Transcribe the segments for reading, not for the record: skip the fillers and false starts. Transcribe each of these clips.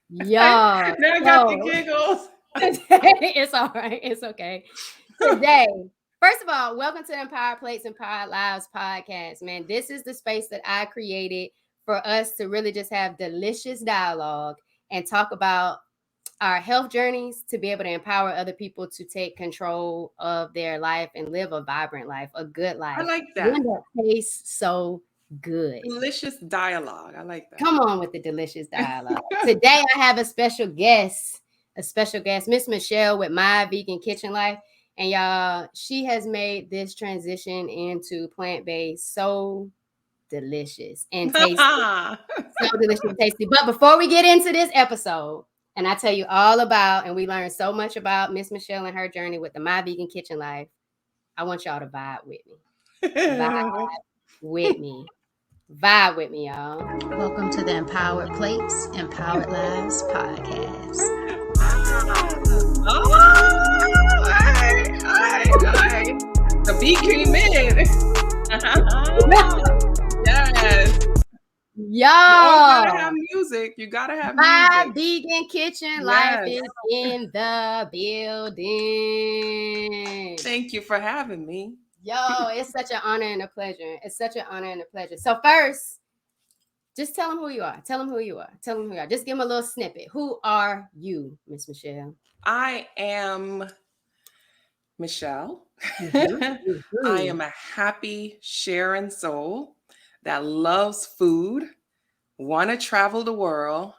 Y'all, Now I got the so giggles. today, it's all right. It's okay. Today, first of all, welcome to Empowered Plates, Empowered Lives podcast, man. This is the space that I created for us to really just have delicious dialogue and talk about our health journeys to be able to empower other people to take control of their life and live a vibrant life, a good I life, like that. one that tastes so good. Delicious dialogue. I like that. Come on with the delicious dialogue. Today I have a special guest, Miss Michelle with My Vegan Kitchen Life. And y'all, she has made this transition into plant-based so delicious and tasty. So delicious and tasty. But before we get into this episode, and I tell you all about, and we learn so much about Miss Michelle and her journey with the My Vegan Kitchen Life, I want y'all to vibe with me. Vibe with me. Vibe with me, y'all. Welcome to the Empowered Plates, Empowered Lives podcast. Oh, hey. The beat came in. Yes. You all gotta have Y'all, music. You gotta have My music. Vegan Kitchen Life Yes. is in the building. Thank you for having me. Yo, it's such an honor and a pleasure. It's such an honor and a pleasure. So first, just tell them who you are. Tell them who you are. Tell them who you are. Just give them a little snippet. Who are you, Miss Michelle? I am Michelle. Mhm, I mhm. am a happy, sharing soul that loves food, want to travel the world,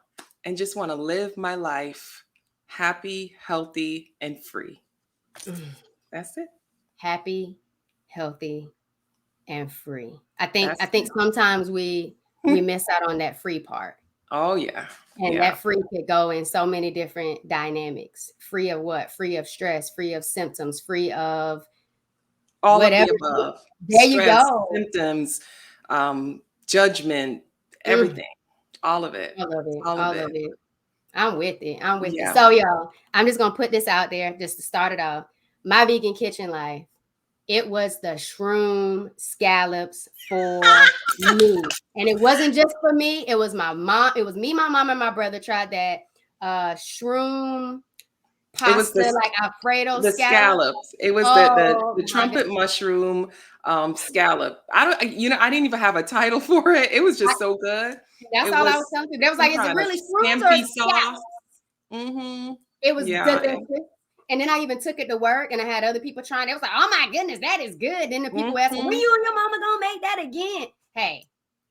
and just want to live my life happy, healthy, and free. That's it. Happy, healthy, and free. I That's think sometimes we miss out on that free part. Oh yeah. And Yeah. that free could go in so many different dynamics. Free of what? Free of stress, free of symptoms, free of All of the whatever. above. There you Stress, go. symptoms, judgment, Mm, everything. All of it. all of it. All of All it. of it. I'm with it. I'm with it. Yeah. So, y'all, I'm just gonna put this out there just to start it off. My vegan kitchen life. It was the shroom scallops for me. And it wasn't just for me, it was my mom. It was me, my mom, and my brother tried that shroom It was pasta, like Alfredo the scallop. scallops. It was Oh the my god. trumpet mushroom scallop. I didn't even have a title for it. It was just so good. That's It all I was was telling people. They was some like, is it kind of really shrooms or scampi scallops? sauce. Mm-hmm. It was Yeah. delicious. And then I even took it to work and I had other people trying. It was like, oh my goodness, that is good. Then the people were asking, when Mm-hmm. you and your mama gonna make that again? Hey,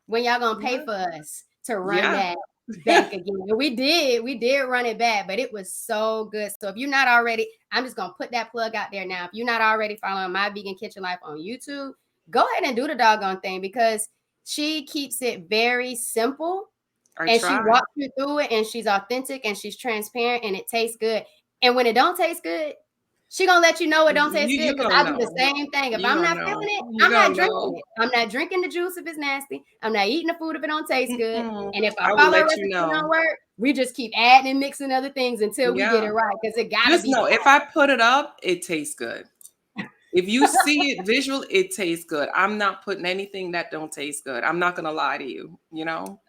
when y'all gonna pay Yeah. for us to run Yeah. that back again? And we did run it back, but it was so good. So if you're not already, I'm just gonna put that plug out there now. If you're not already following My Vegan Kitchen Life on YouTube, go ahead and do the doggone thing because she keeps it very simple I and she try. walks you through it and she's authentic and she's transparent and it tastes good. And when it don't taste good, she gonna let you know it don't taste good You because gonna I do the know. same thing. If You I'm gonna not know. feeling it, You I'm not gonna drinking know. it. I'm not drinking the juice if it's nasty. I'm not eating the food if it don't taste good. Mm-mm. And if I I will follow a let you recipe don't know. work, we just keep adding and mixing other things until we get Yeah. it right because it gotta Just be know if I put it up, it tastes good. If you see it visual, it tastes good. I'm not putting anything that don't taste good. I'm not gonna lie to you, you know?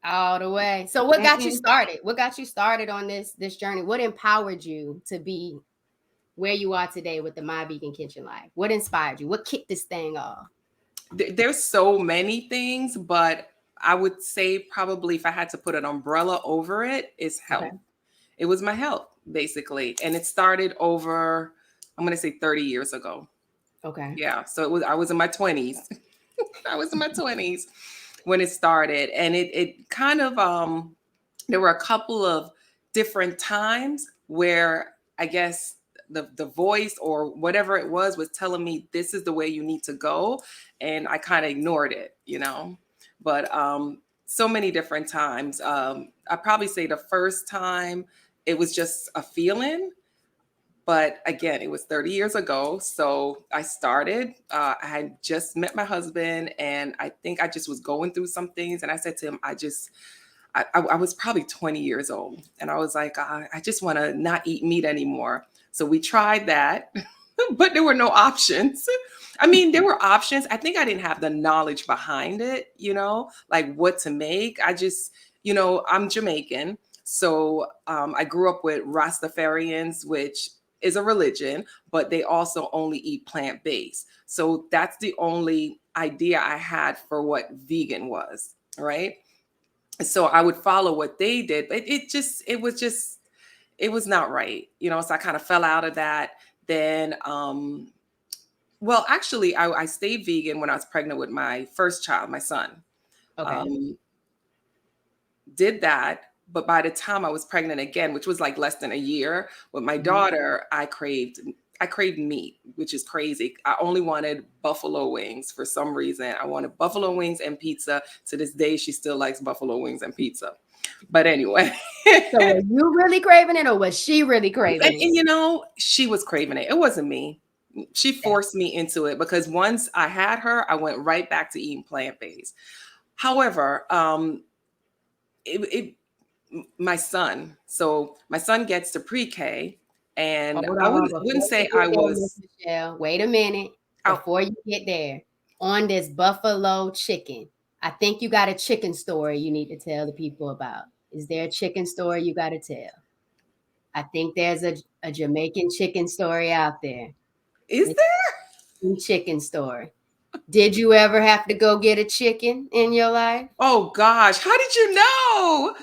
all the way. So what got you Mm-mm. started? What got you started on this journey? What empowered you to be where you are today with the My Vegan Kitchen Life? What inspired you? What kicked this thing off? There's so many things, but I would say probably if I had to put an umbrella over it, is Okay. health. It was my health, basically. And it started over, I'm gonna say 30 years ago. Okay. Yeah. So I was in my 20s. I was in my 20s when it started. And it kind of there were a couple of different times where I guess the voice or whatever it was telling me this is the way you need to go, and I kind of ignored it, you know. But so many different times. I probably say the first time it was just a feeling, but again, it was 30 years ago. So I started, I had just met my husband, and I think I just was going through some things. And I said to him, I was probably 20 years old. And I was like, I just want to not eat meat anymore. So we tried that, but there were no options. I mean, there were options. I think I didn't have the knowledge behind it, you know, like what to make. I just, I'm Jamaican. So I grew up with Rastafarians, which is a religion, but they also only eat plant-based. So that's the only idea I had for what vegan was, right? So I would follow what they did, but it was not right, so I kind of fell out of that. Then well, actually, I stayed vegan when I was pregnant with my first child, my son. Okay. um did that, but by the time I was pregnant again, which was like less than a year with my Mhm. daughter, I craved meat, which is crazy. I only wanted buffalo wings for some reason. I wanted buffalo wings and pizza. To this day, she still likes buffalo wings and pizza. But anyway, So were you really craving it, or was she really craving it? and she was craving it. It wasn't me. She Yeah. forced me into it because once I had her, I went right back to eating plant-based. However, it my son. So my son gets to pre-K, and Hold I on, wouldn't before you say I get there, Miss was Michelle. Wait a minute. out. Before you get there, on this buffalo chicken, I think you got a chicken story you need to tell the people about. Is there a chicken story you got to tell? I think there's a Jamaican chicken story out there. Is there? Chicken story. Did you ever have to go get a chicken in your life? Oh gosh, how did you know?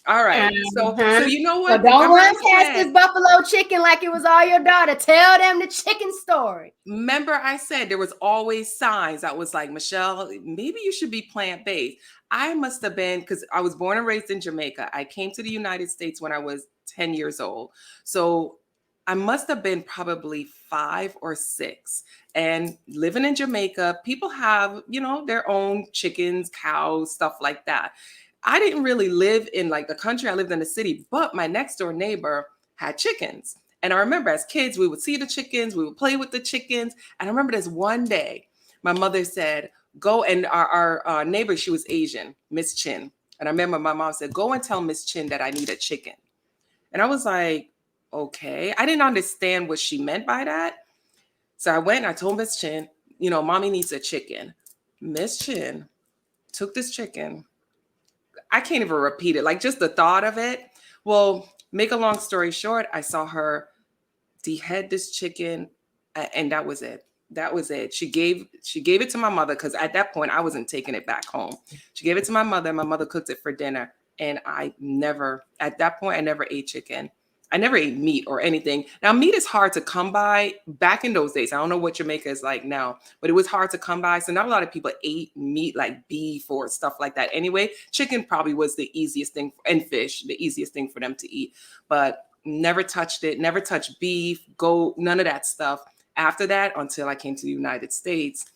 All right. So Uh-huh. you know So what? don't Remember I run past said this buffalo chicken like it was all your daughter. Tell them the chicken story. remember I said there was always signs. I was like, Michelle, maybe you should be plant-based. I must have been, because I was born and raised in Jamaica. I came to the United States when I was 10 years old. So I must have been probably 5 or 6. And living in Jamaica, people have, their own chickens, cows, stuff like that. I didn't really live in like the country. I lived in the city, but my next door neighbor had chickens. And I remember as kids, we would see the chickens, we would play with the chickens. And I remember this one day, my mother said, go, and our neighbor, she was Asian, Miss Chin. And I remember my mom said, go and tell Miss Chin that I need a chicken. And I was like, okay. I didn't understand what she meant by that. So I went and I told Miss Chin, mommy needs a chicken. Miss Chin took this chicken. I can't even repeat it, like just the thought of it. Well, make a long story short, I saw her dehead this chicken, and that was it. That was it. She gave it to my mother, because at that point I wasn't taking it back home. She gave it to my mother. My mother cooked it for dinner, and at that point I never ate chicken. I never ate meat or anything. Now, meat is hard to come by back in those days. I don't know what Jamaica is like now, but it was hard to come by. So not a lot of people ate meat like beef or stuff like that. Anyway, chicken probably was the easiest thing, and fish, the easiest thing for them to eat. But never touched it, never touched beef, goat, none of that stuff after that until I came to the United States.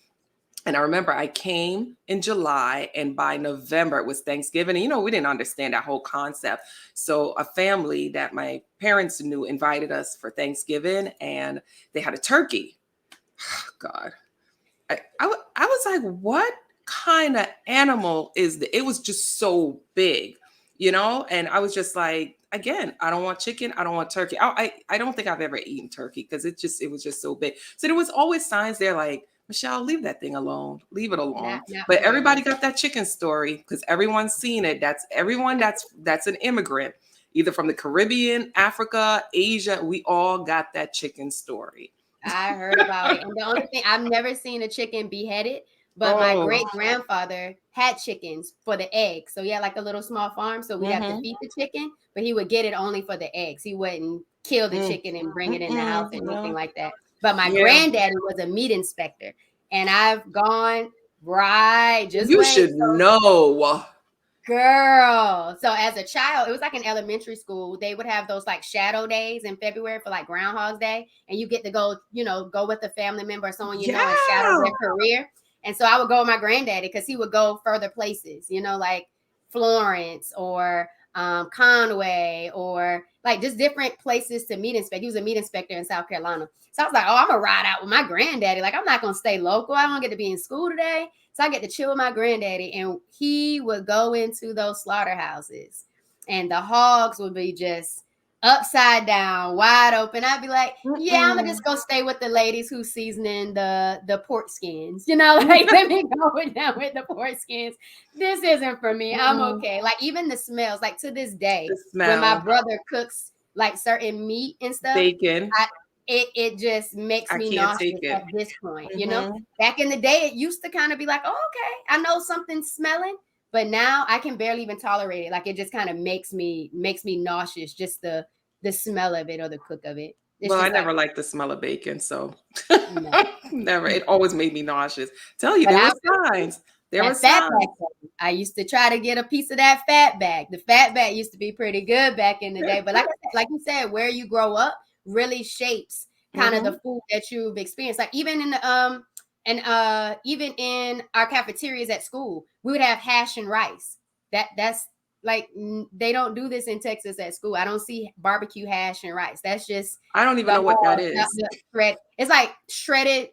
And I remember I came in July, and by November it was Thanksgiving. And, we didn't understand that whole concept. So a family that my parents knew invited us for Thanksgiving, and they had a turkey. God, I was like, what kind of animal is that? It was just so big, and I was just like, again, I don't want chicken. I don't want turkey. I don't think I've ever eaten turkey, because it was just so big. So there was always signs there like, Michelle, leave that thing alone. Leave it alone. Not But forever. everybody got that chicken story, because everyone's seen it. That's everyone that's an immigrant, either from the Caribbean, Africa, Asia. We all got that chicken story. I heard about it. And the only thing, I've never seen a chicken beheaded, but my Oh. great grandfather had chickens for the eggs. So he had like a little small farm. So we got to Mm-hmm. feed the chicken, but he would get it only for the eggs. He wouldn't kill the Mm. chicken and bring it in the house Mm-mm, or anything no. like that. But my Yeah. granddaddy was a meat inspector. And I've gone, right, just You wait. should know. Girl. So as a child, it was like in elementary school, they would have those like shadow days in February for like Groundhog's Day. And you get to go, go with a family member or someone and shadow Yeah. their career. And so I would go with my granddaddy because he would go further places, like Florence or Conway, or like just different places to meat inspect. He was a meat inspector in South Carolina. So I was like, oh, I'm gonna ride out with my granddaddy. Like, I'm not gonna stay local. I don't get to be in school today. So I get to chill with my granddaddy, and he would go into those slaughterhouses, and the hogs would be just upside down, wide open. I'd be like, yeah, I'm gonna Mm-mm. just go stay with the ladies who's seasoning the pork skins. You know, like let me go with them with the pork skins. This isn't for me. I'm Mm-mm. okay. Like even the smells, like to this day, The when my smell, brother cooks like certain meat and stuff, bacon. I it just makes I me can't nauseous take at it. this point. You know, Hmm. back in the day, it used to kind of be like, oh, okay, I know something's smelling, but now I can barely even tolerate it. Like it just kind of makes me nauseous. Just the smell of it or the cook of it. It's Well, I just like never liked the smell of bacon, so no. never. It always made me nauseous. Tell you, But there I were will say, signs. There were that fat back, signs. though, I used to try to get a piece of that fat back. The fat back used to be pretty good back in the day. But like you said, where you grow up really shapes kind of the Hmm. food that you've experienced. Like even in the and even in our cafeterias at school, we would have hash and rice. That's like they don't do this in Texas at school. I don't see barbecue hash and rice. That's just I don't even the know what that whole is. the shred. It's like shredded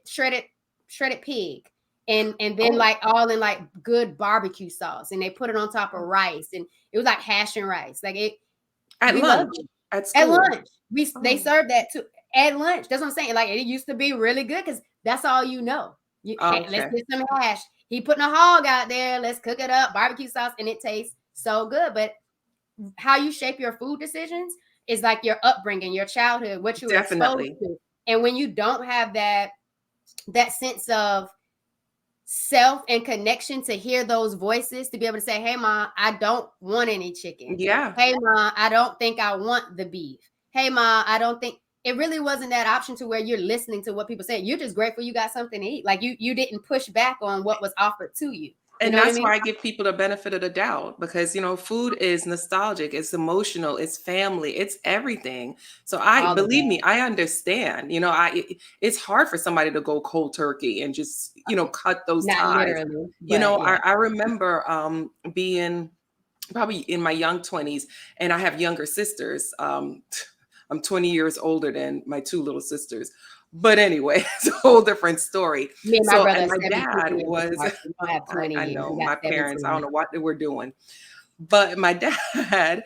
pig and then Oh, like all in like good barbecue sauce and they put it on top of rice and it was like hash and rice like it at we loved lunch, it at at school. lunch they Oh, served that too at lunch. That's what I'm saying, like it used to be really good because that's all you know. Let's okay. get some hash. He putting a hog out there, let's cook it up, barbecue sauce, and it tastes so good. But how you shape your food decisions is like your upbringing, your childhood, what you were exposed Definitely. to. And when you don't have that sense of self and connection to hear those voices to be able to say, hey mom, I don't want any chicken. Yeah. Hey mom, I don't think I want the beef. Hey mom, I don't think it really wasn't that option to where you're listening to what people say. You're just grateful you got something to eat. Like you didn't push back on what was offered to you. You And know what I that's mean? why I give people the benefit of the doubt because, food is nostalgic, it's emotional, it's family, it's everything. So I All of believe me, that. I understand. It's hard for somebody to go cold turkey and just, cut those Not ties. literally, but yeah. I remember being probably in my young 20s, and I have younger sisters. I'm 20 years older than my two little sisters. But anyway, it's a whole different story. Me and my So, brother and are my 17 dad years was, apart. We don't have 20 I years. know We got my parents, I don't 17. know what they were doing. But my dad,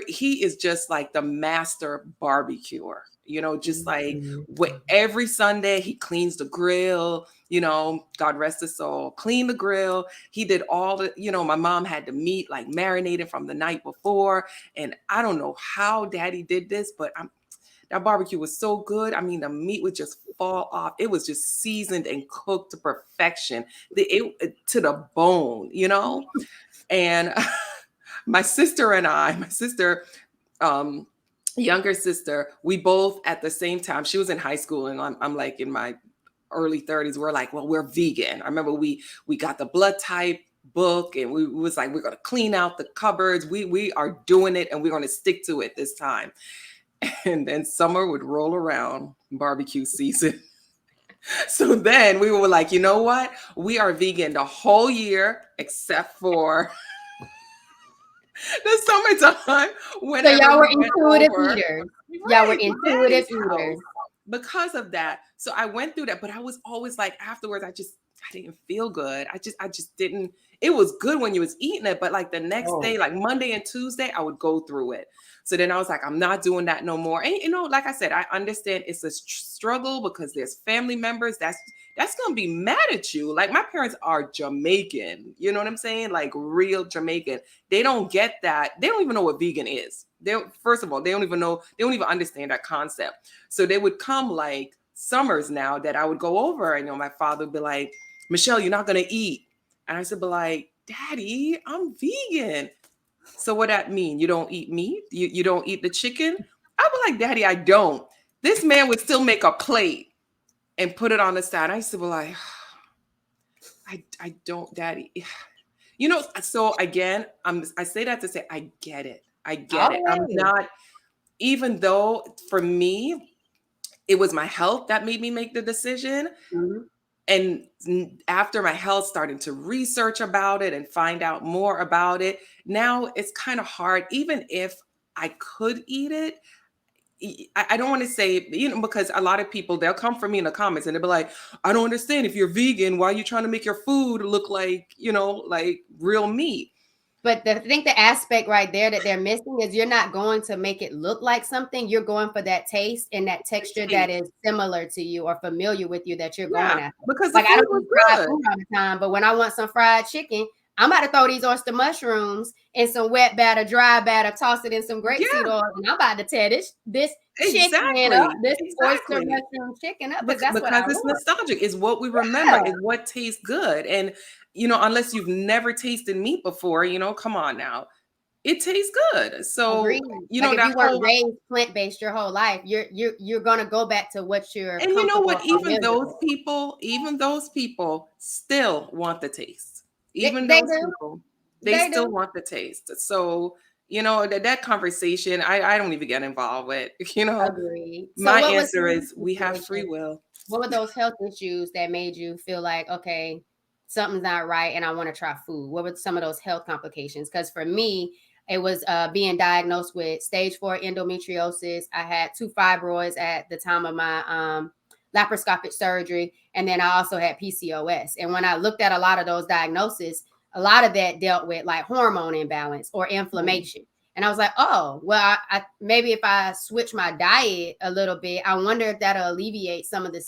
he is just like the master barbecuer. Just like Mhm. every Sunday he cleans the grill. God rest his soul, clean the grill. He did all the. My mom had the meat like marinated from the night before, and I don't know how Daddy did this, but that barbecue was so good. I mean, the meat would just fall off. It was just seasoned and cooked to perfection, to the bone. And my sister, um, younger sister, we both at the same time, she was in high school and I'm like in my early 30s. We're like, well, we're vegan. I remember we got the blood type book and we was like, we're going to clean out the cupboards. We are doing it and we're going to stick to it this time. And then summer would roll around, barbecue season. So then we were like, you know what? We are vegan the whole year except for the summertime, So whenever y'all were we went intuitive over, eaters. Y'all were right, to intuitive Daddy's house eaters. because of that. So I went through that, but I was always like afterwards, I didn't feel good. I just didn't. It was good when you was eating it, but like the next Oh, day, like Monday and Tuesday, I would go through it. So then I was like, I'm not doing that no more. And like I said, I understand it's a struggle because there's family members that's gonna be mad at you. Like my parents are Jamaican, you know what I'm saying? Like real Jamaican. They don't get that. They don't even know what vegan is. First of all, they don't even know. They don't even understand that concept. So they would come like summers now that I would go over, and my father would be like, Michelle, you're not gonna eat. And I said, but like, Daddy, I'm vegan. So what that mean? You don't eat meat? You don't eat the chicken? I'd be like, Daddy, I don't. This man would still make a plate and put it on the side. I used to be like, I don't, Daddy. So again, I say that to say I get it. I get it. I'm already. not, even though for me, it was my health that made me make the decision. Mhm. And after my health, starting to research about it and find out more about it, now it's kind of hard. Even if I could eat it, I don't want to say, because a lot of people, they'll come for me in the comments and they'll be like, I don't understand, if you're vegan, why are you trying to make your food look like, like real meat? But I think the aspect right there that they're missing is you're not going to make it look like something. You're going for that taste and that texture that Taste. is similar to you or familiar with you that you're going Yeah, after. because the Like I food don't was eat fried good. food all the time, but when I want some fried chicken, I'm about to throw these oyster mushrooms in some wet batter, dry batter, toss it in some grapeseed Yeah, oil, and I'm about to tear this chicken up, exactly, this oyster exactly. mushroom chicken up, because that's what Because I it's want. nostalgic, is what we remember, Yeah, is what tastes good. And unless you've never tasted meat before, come on now, it tastes good. So agreed. Like if that you weren't whole raised plant-based your whole life, you're gonna go back to what you're and you know comfortable what? or familiar with. Even those people still want the taste. Even They those do. people, they They still do. want the taste. So that conversation, I don't even get involved with. Agreed. So My what was answer some is other we have free situations? will. What were those health issues that made you feel like, okay, something's not right and I want to try food? What were some of those health complications? Because for me, it was being diagnosed with stage 4 endometriosis. I had 2 fibroids at the time of my laparoscopic surgery. And then I also had PCOS. And when I looked at a lot of those diagnoses, a lot of that dealt with like hormone imbalance or Mm. inflammation. And I was like, oh, well, I maybe if I switch my diet a little bit, I wonder if that'll alleviate some of the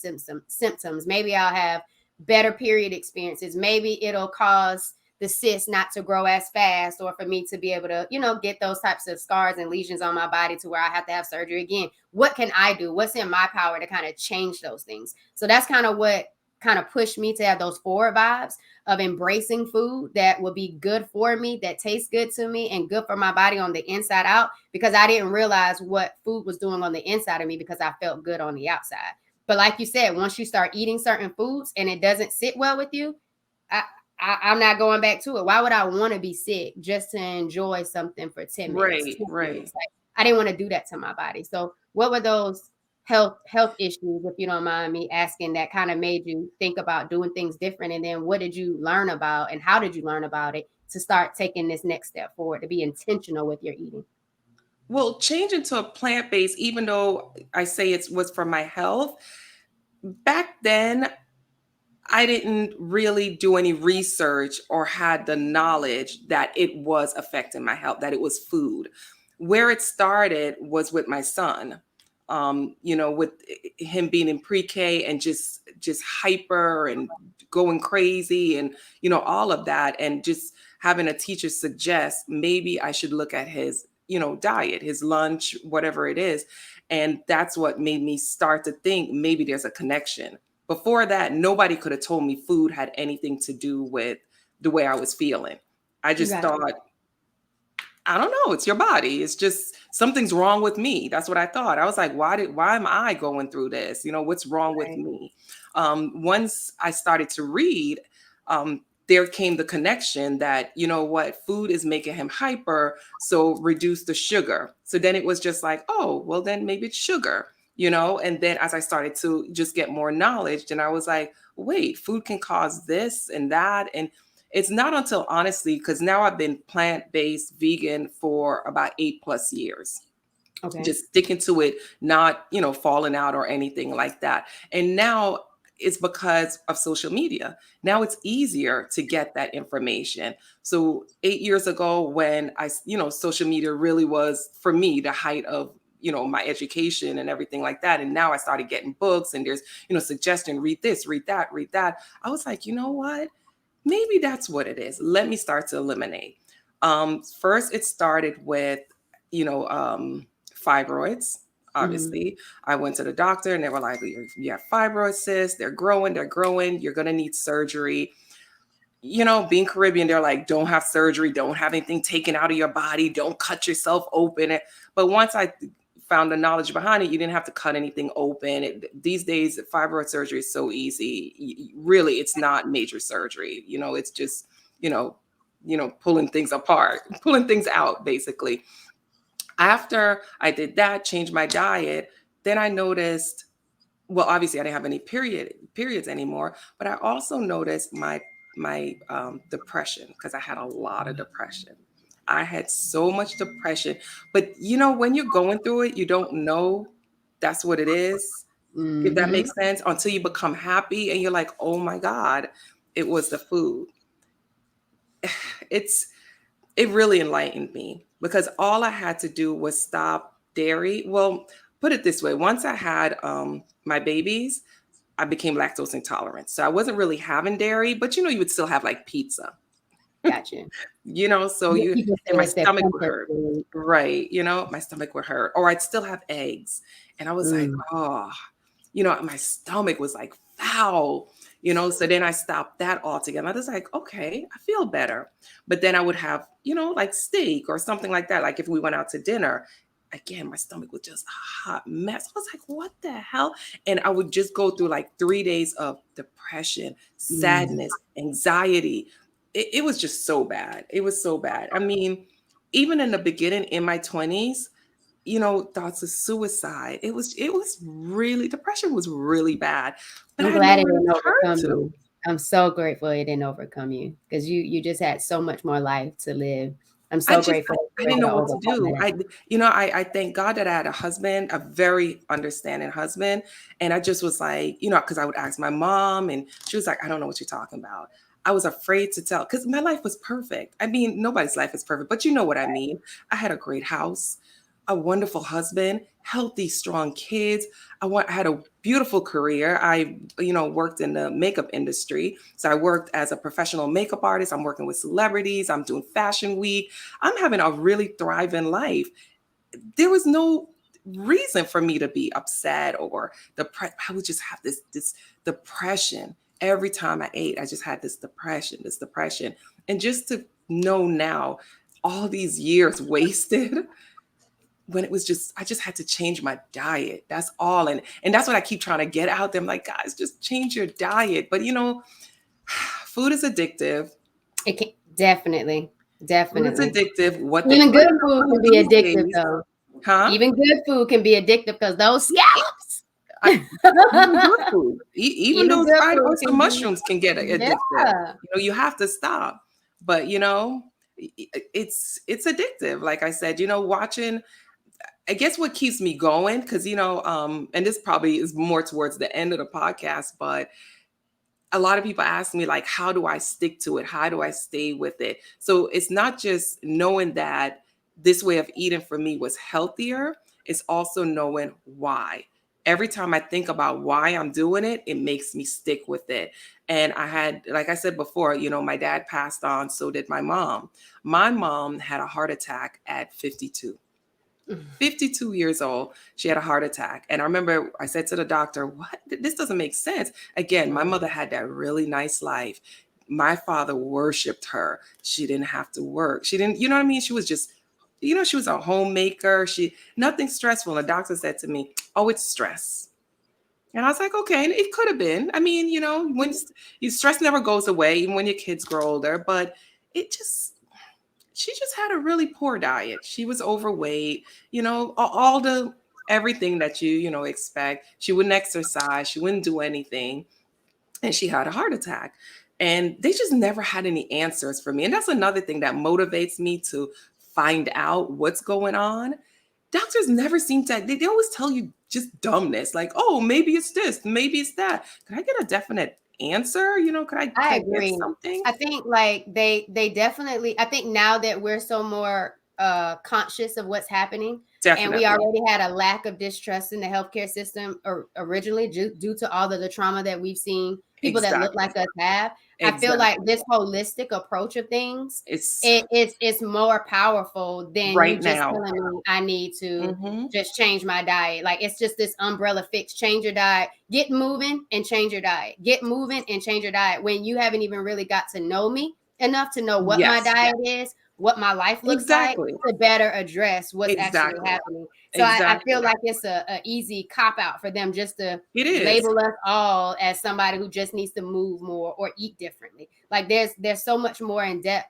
symptoms. Maybe I'll have better period experiences. Maybe it'll cause the cyst not to grow as fast, or for me to be able to, get those types of scars and lesions on my body to where I have to have surgery again. What can I do? What's in my power to kind of change those things? So that's kind of what kind of pushed me to have those forward vibes of embracing food that will be good for me, that tastes good to me and good for my body on the inside out, because I didn't realize what food was doing on the inside of me because I felt good on the outside. But like you said, once you start eating certain foods and it doesn't sit well with you, I, I'm not going back to it. Why would I want to be sick just to enjoy something for 10 minutes, Right, 20 right. minutes? Like, I didn't want to do that to my body. So what were those health issues, if you don't mind me asking, that kind of made you think about doing things different? And then what did you learn about and how did you learn about it to start taking this next step forward to be intentional with your eating? Well, changing to a plant-based, even though I say it was for my health, back then I didn't really do any research or had the knowledge that it was affecting my health, that it was food. Where it started was with my son. With him being in pre-K and just hyper and going crazy and all of that, and just having a teacher suggest maybe I should look at his diet, his lunch, whatever it is. And that's what made me start to think maybe there's a connection. Before that, nobody could have told me food had anything to do with the way I was feeling. I just Right, thought, I don't know, it's your body. It's just something's wrong with me. That's what I thought. I was like, why am I going through this? What's wrong with right, me? Once I started to read, there came the connection that, what, food is making him hyper, so reduce the sugar. So then it was just like, oh, well, then maybe it's sugar. And then as I started to just get more knowledge, then I was like, wait, food can cause this and that. And it's not until, honestly, because now I've been plant-based vegan for about 8+ years, okay, just sticking to it, not, falling out or anything like that. And now it's because of social media. Now it's easier to get that information. So 8 years ago, when social media really was for me the height of my education and everything like that. And now I started getting books and there's, suggestion, read this, read that, read that. I was like, you know what? Maybe that's what it is. Let me start to eliminate. First, it started with, you know, um, fibroids. mhm, Obviously, I went to the doctor and they were like, you have fibroid cysts, they're growing, you're going to need surgery. Being Caribbean, they're like, don't have surgery, don't have anything taken out of your body, don't cut yourself open. But once I found the knowledge behind it, you didn't have to cut anything open. These days, fibroid surgery is so easy. Really, it's not major surgery. It's just, you know, pulling things apart, pulling things out, basically. After I did that, changed my diet, then I noticed, well, obviously I didn't have any periods anymore, but I also noticed my depression, because I had a lot of depression. I had so much depression, but when you're going through it, you don't know that's what it is. If that mhm. makes sense, until you become happy and you're like, oh my God, it was the food. It's it really enlightened me because all I had to do was stop dairy. Well, put it this way, once I had my babies, I became lactose intolerant. So I wasn't really having dairy, but you would still have like pizza, Gotcha. so Yeah, you, people and say my it's that stomach would comfort hurt. food. Right. My stomach would hurt, or I'd still have eggs. And I was like, Mm, oh, my stomach was like foul, so then I stopped that altogether. I was like, okay, I feel better. But then I would have, like steak or something like that. Like if we went out to dinner, again, my stomach was just a hot mess. I was like, what the hell? And I would just go through like 3 days of depression, mm. sadness, anxiety. It was just so bad. It was so bad. I mean, even in the beginning, in my 20s, thoughts of suicide. It was really, depression was really bad, but I I'm had glad it nowhere to didn't turn overcome to. you. I'm so grateful it didn't overcome you because you just had so much more life to live. I'm I so just grateful that I you didn't were know able to what to overcome do. that. I thank God that I had a husband, a very understanding husband, and I just was like, because I would ask my mom, and she was like, I don't know what you're talking about. I was afraid to tell because my life was perfect. I mean, nobody's life is perfect, but you know what I mean. I had a great house, a wonderful husband, healthy, strong kids. I had a beautiful career. I, worked in the makeup industry. So I worked as a professional makeup artist. I'm working with celebrities. I'm doing fashion week. I'm having a really thriving life. There was no reason for me to be upset or depressed. I would just have this depression every time I ate. I just had this depression, and just to know now, all these years wasted when it was just, I just had to change my diet. That's all. And that's what I keep trying to get out there. I'm like, guys, just change your diet. But food is addictive. It can definitely, Food is definitely. addictive. What they Even put good in the food can food be these addictive days, though. huh? Even good food can be addictive because those scallops. I, even good food, even Even those good fried food oyster can be, mushrooms can get addictive. yeah. You have to stop. But it's addictive. Like I said, watching. I guess what keeps me going, because and this probably is more towards the end of the podcast, but a lot of people ask me like, how do I stick to it? How do I stay with it? So it's not just knowing that this way of eating for me was healthier, it's also knowing why. Every time I think about why I'm doing it, it makes me stick with it. And I had, like I said before, my dad passed on, so did my mom. My mom had a heart attack at 52. 52 years old, she had a heart attack. And I remember I said to the doctor, what? This doesn't make sense. Again, my mother had that really nice life. My father worshiped her. She didn't have to work. She didn't, you know what I mean? She was just, she was a homemaker. Nothing stressful. And the doctor said to me, oh, it's stress. And I was like, okay, and it could have been. I mean, when you stress never goes away, even when your kids grow older, but it just, she just had a really poor diet. She was overweight, all the everything that you expect. She wouldn't exercise, she wouldn't do anything, and she had a heart attack. And they just never had any answers for me. And that's another thing that motivates me to find out what's going on. Doctors never seem to, they always tell you just dumbness, like, oh, maybe it's this, maybe it's that. Could I get a definite answer? Could I I get agree. something? I think like they definitely, I think now that we're so more conscious of what's happening, and we Definitely. already had a lack of distrust in the healthcare system or originally due to all of the trauma that we've seen people that look Exactly. like us have. I feel like Exactly. this holistic approach of things, It's it's more powerful than you right just now. telling me I need to Mhm. just change my diet. Like it's just this umbrella fix, change your diet, get moving and change your diet, get moving and change your diet when you haven't even really got to know me enough to know what my Yes. diet is, what my life looks like Exactly. to better address what's actually Exactly. happening. So I feel Exactly. like it's a easy cop out for them just to It is. label us all as somebody who just needs to move more or eat differently. Like there's so much more in depth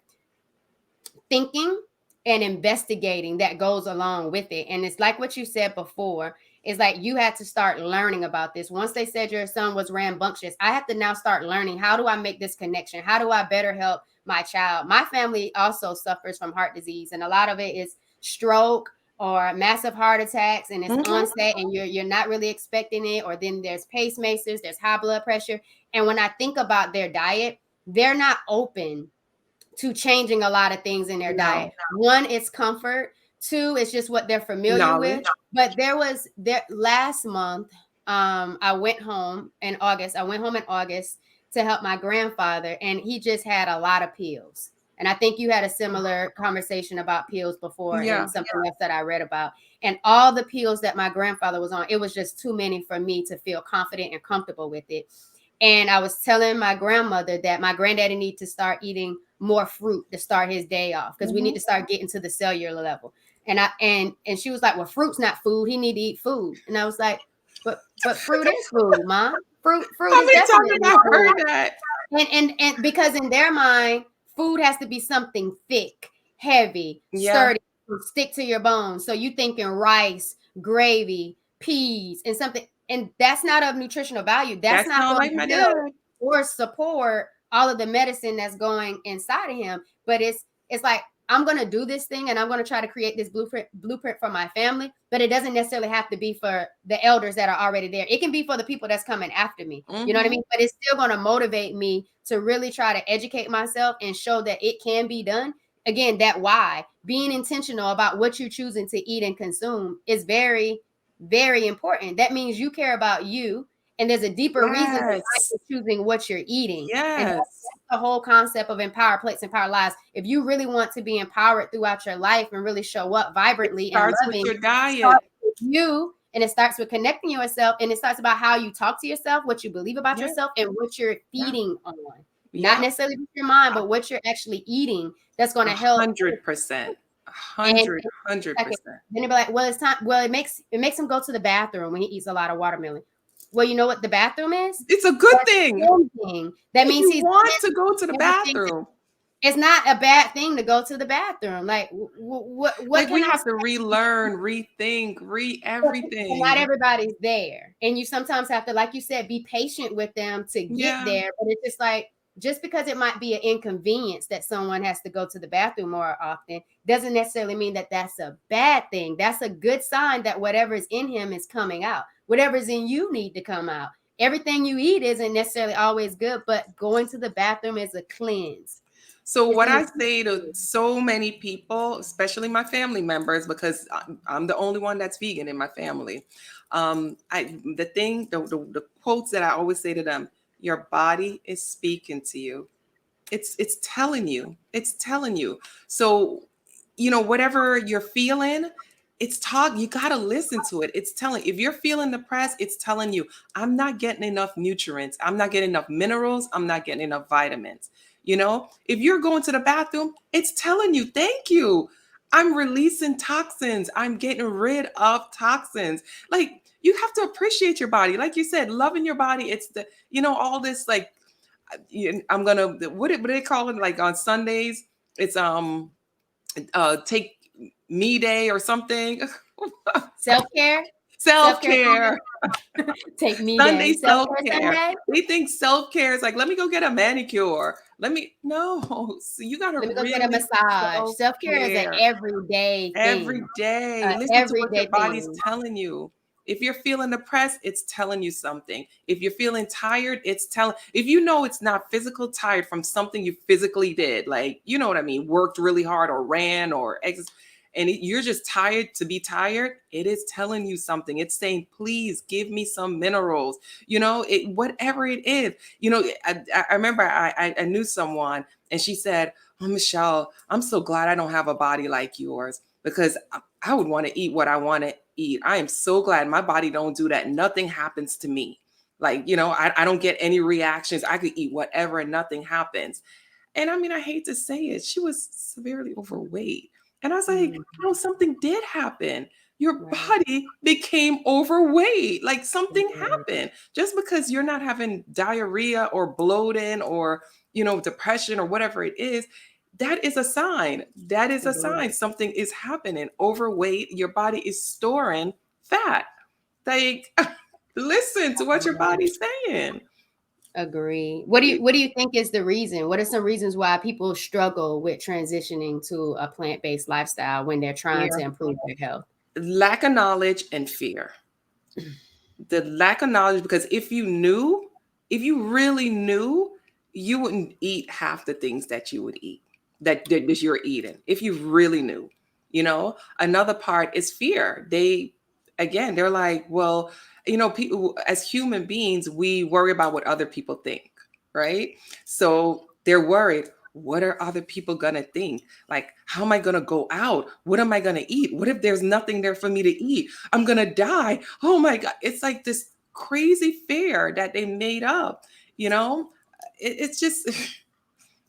thinking and investigating that goes along with it. And it's like what you said before. It's like you had to start learning about this. Once they said your son was rambunctious, I have to now start learning, how do I make this connection? How do I better help my child? My family also suffers from heart disease, and a lot of it is stroke or massive heart attacks, and it's Mhm. onset and you're not really expecting it. Or then there's pacemakers, there's high blood pressure. And when I think about their diet, they're not open to changing a lot of things in their diet. No. One, it's comfort. Two, it's just what they're familiar with. Knowledge. But there last month, I went home in August. I went home in August to help my grandfather, and he just had a lot of pills. And I think you had a similar conversation about pills before Yeah. and something else that I read about. And all the pills that my grandfather was on, it was just too many for me to feel confident and comfortable with it. And I was telling my grandmother that my granddaddy need to start eating more fruit to start his day off, because we need to start getting to the cellular level. And she was like, "Well, fruit's not food. He need to eat food." And I was like, "But fruit is food, Mom. Fruit How is many times definitely have I food." heard that? And because in their mind, food has to be something thick, heavy, Yeah. sturdy, stick to your bones. So you thinking rice, gravy, peas, and something, and that's not of nutritional value. That's That not sounds going like to my help dad. or support all of the medicine that's going inside of him. But it's like, I'm going to do this thing and I'm going to try to create this blueprint for my family, but it doesn't necessarily have to be for the elders that are already there. It can be for the people that's coming after me. You know what I mean? But it's still going to motivate me to really try to educate myself and show that it can be done. Again, that why being intentional about what you're choosing to eat and consume is very, very important. That means you care about you, and there's a deeper reason why Yes. you're choosing what you're eating. And Yes. that's the whole concept of empower plates, empower lives. If you really want to be empowered throughout your life and really show up vibrantly and Starts with loving, your diet. start with you, and it starts with connecting yourself, and it starts about how you talk to yourself, what you believe about Yeah. yourself, and what you're Yeah. feeding on. Not Yeah. necessarily with your mind, but what you're actually eating that's going to help. 100%. And 100%. then they'll be like, "Well, it's time." Well, it makes him go to the bathroom when he eats a lot of watermelon. Well, you know what the bathroom is? It's a good That's thing. something. That If means you he's want to go to the everything. bathroom. It's not a bad thing to go to the bathroom. Like, what Like we can I have to relearn, rethink, and not everything. everybody's there. And you sometimes have to, like you said, be patient with them to get Yeah. there. But it's just like, just because it might be an inconvenience that someone has to go to the bathroom more often doesn't necessarily mean that that's a bad thing. That's a good sign that whatever's in him is coming out. Whatever's in you need to come out. Everything you eat isn't necessarily always good, but going to the bathroom is a cleanse. So It's what an I say to so many people, especially my family members, because I'm the only one that's vegan in my family. The quotes that I always say to them: your body is speaking to you. It's telling you. It's telling you. So, whatever you're feeling, you got to listen to it. It's telling, if you're feeling depressed, it's telling you, I'm not getting enough nutrients. I'm not getting enough minerals. I'm not getting enough vitamins. If you're going to the bathroom, it's telling you, thank you. I'm releasing toxins. I'm getting rid of toxins. Like, you have to appreciate your body. Like you said, loving your body. It's all this, like, I'm gonna, what do they call it? Like on Sundays, it's take me day or something. self-care. Self-care Self-care. Take me day. Sunday Self-care self-care. Sunday. They think self-care is like, let me go get a manicure. No, so you gotta Let me go get a really massage. Self-care is an self-care everyday every thing. day. Listen to what your Everyday body's thing. telling you. If you're feeling depressed, it's telling you something. If you're feeling tired, if you know it's not physical tired from something you physically did, like, you know what I mean, worked really hard or ran or you're just tired to be tired, it is telling you something. It's saying, please give me some minerals, whatever it is. I remember I knew someone and she said, oh, Michelle, I'm so glad I don't have a body like yours, because I would want to eat what I want to eat. I am so glad my body don't do that. Nothing happens to me. Like, I don't get any reactions. I could eat whatever and nothing happens. And I mean, I hate to say it, she was severely overweight. And I was like, no, something did happen. Your Right. body became overweight. Like something Mhm. happened. Just because you're not having diarrhea or bloating or, depression or whatever it is, that is a sign. That is a Mhm. sign something is happening. Overweight, your body is storing fat. Like, listen to what your body's saying. Agree. What do you think is the reason? What are some reasons why people struggle with transitioning to a plant-based lifestyle when they're trying to Yeah. improve their health? Lack of knowledge and fear. The lack of knowledge, because if you really knew, you wouldn't eat half the things that you would eat. that you're eating, if you really knew. Another part is fear. They're like, well, people, as human beings, we worry about what other people think, right? So they're worried, what are other people gonna think? Like, how am I gonna go out? What am I gonna eat? What if there's nothing there for me to eat? I'm gonna die. Oh my God. It's like this crazy fear that they made up, you know? It's just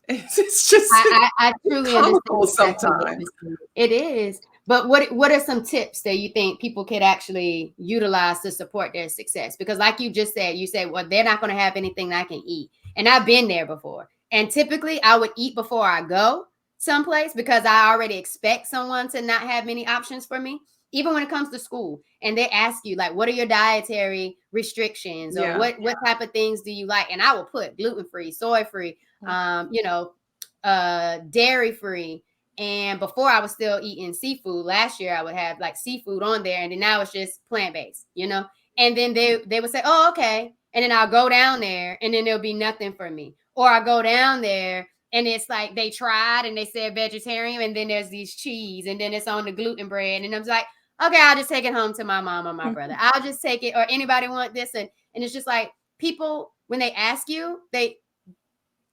it's just I it's truly understand comical exactly what sometimes. you're saying. It is. But what are some tips that you think people could actually utilize to support their success? Because like you just said, you said, well, they're not going to have anything I can eat. And I've been there before. And typically I would eat before I go someplace because I already expect someone to not have many options for me. Even when it comes to school and they ask you like, what are your dietary restrictions or Yeah. what type of things do you like? And I will put gluten-free, soy-free, you know, dairy free. And before I was still eating seafood. Last year I would have like seafood on there, and then now it's just plant-based, you know. And then they would say, oh, okay. And then I'll go down there and then there'll be nothing for me. Or I go down there and it's like they tried and they said vegetarian, and then there's these cheese, and then it's on the gluten bread. And I'm like, okay, I'll just take it home to my mom or my brother. I'll just take it, or anybody want this? And it's just like people, when they ask you,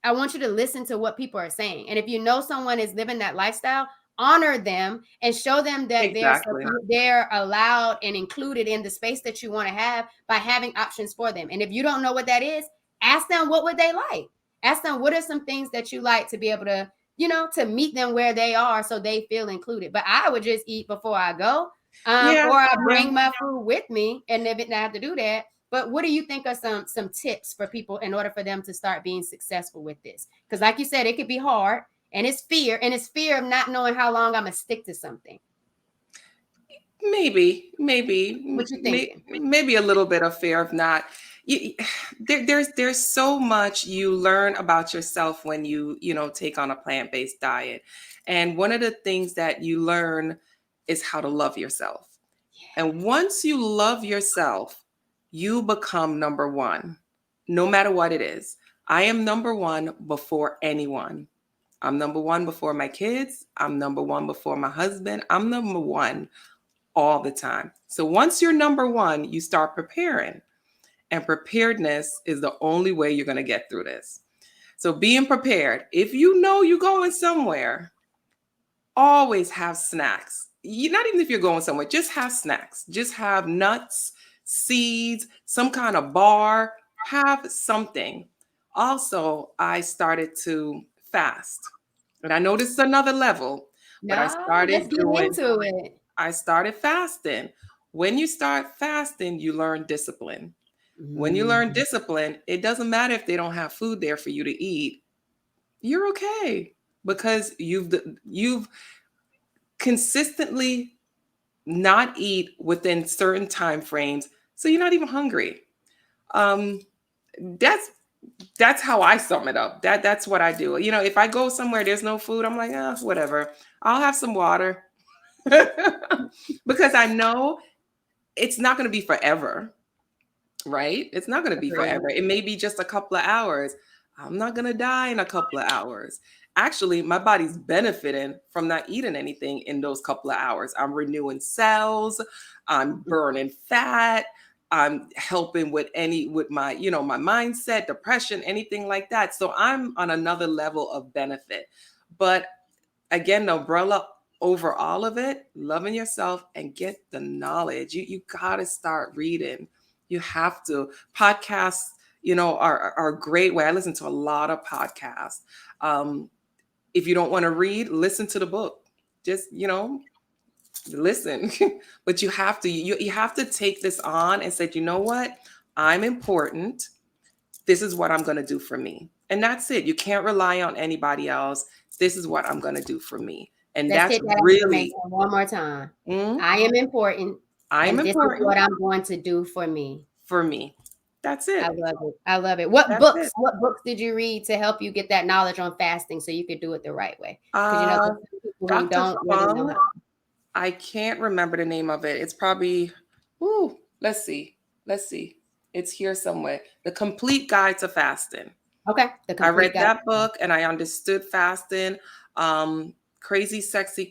I want you to listen to what people are saying. And if you know someone is living that lifestyle, honor them and show them that Exactly. they're allowed and included in the space that you want to have by having options for them. And if you don't know what that is, ask them what would they like. Ask them what are some things that you like to be able to, to meet them where they are so they feel included. But I would just eat before I go, Yeah. or I Yeah. bring my food with me and if not have to do that. But what do you think are some tips for people in order for them to start being successful with this? Because like you said, it could be hard, and it's fear of not knowing how long I'm gonna stick to something. What you thinking? Maybe a little bit of fear of not. You, there's so much you learn about yourself when you take on a plant-based diet, and one of the things that you learn is how to love yourself. And once you love yourself, you become number one, no matter what it is. I am number one before anyone. I'm number one before my kids. I'm number one before my husband. I'm number one all the time. So once you're number one, you start preparing. And preparedness is the only way you're going to get through this. So being prepared, if you know you're going somewhere, always have snacks. Not even if you're going somewhere, just have snacks. Just have nuts, seeds, some kind of bar, have something. Also, I started to fast. And I know this is another level, but No, let's get into it. I started fasting. When you start fasting, you learn discipline. When you learn Mm. discipline, it doesn't matter if they don't have food there for you to eat. You're okay because you've consistently not eat within certain time frames, so you're not even hungry. Um, that's that's how I sum it up. That's what I do. If I go somewhere there's no food, I'm like, whatever. I'll have some water because I know it's not going to be forever, right? It's not going to be Agreed. forever. It may be just a couple of hours. I'm not going to die in a couple of hours. Actually, my body's benefiting from not eating anything in those couple of hours. I'm renewing cells, I'm burning fat, I'm helping with my mindset, depression, anything like that. So I'm on another level of benefit. But again, the umbrella over all of it, loving yourself and get the knowledge. You got to start reading. You have to. Podcasts, are a great way. I listen to a lot of podcasts. If you don't want to read, listen to the book. Just, listen. But you have to take this on and say, you know what? I'm important. This is what I'm going to do for me. And that's it. You can't rely on anybody else. This is what I'm going to do for me. And Let's that's hit that really, affirmation one more time. mm, I am important, I'm and this is important what I'm going to do for me. for me. That's I it. love it. I love it. What That's books? it. What books did you read to help you get that knowledge on fasting so you could do it the right way? Because Uh, there's some people who Dr. don't really know Fung, how. I can't remember the name of it. It's probably, let's see. Let's see. It's here somewhere. The Complete Guide to Fasting. Okay. The I complete read guide. that book and I understood fasting. Crazy Sexy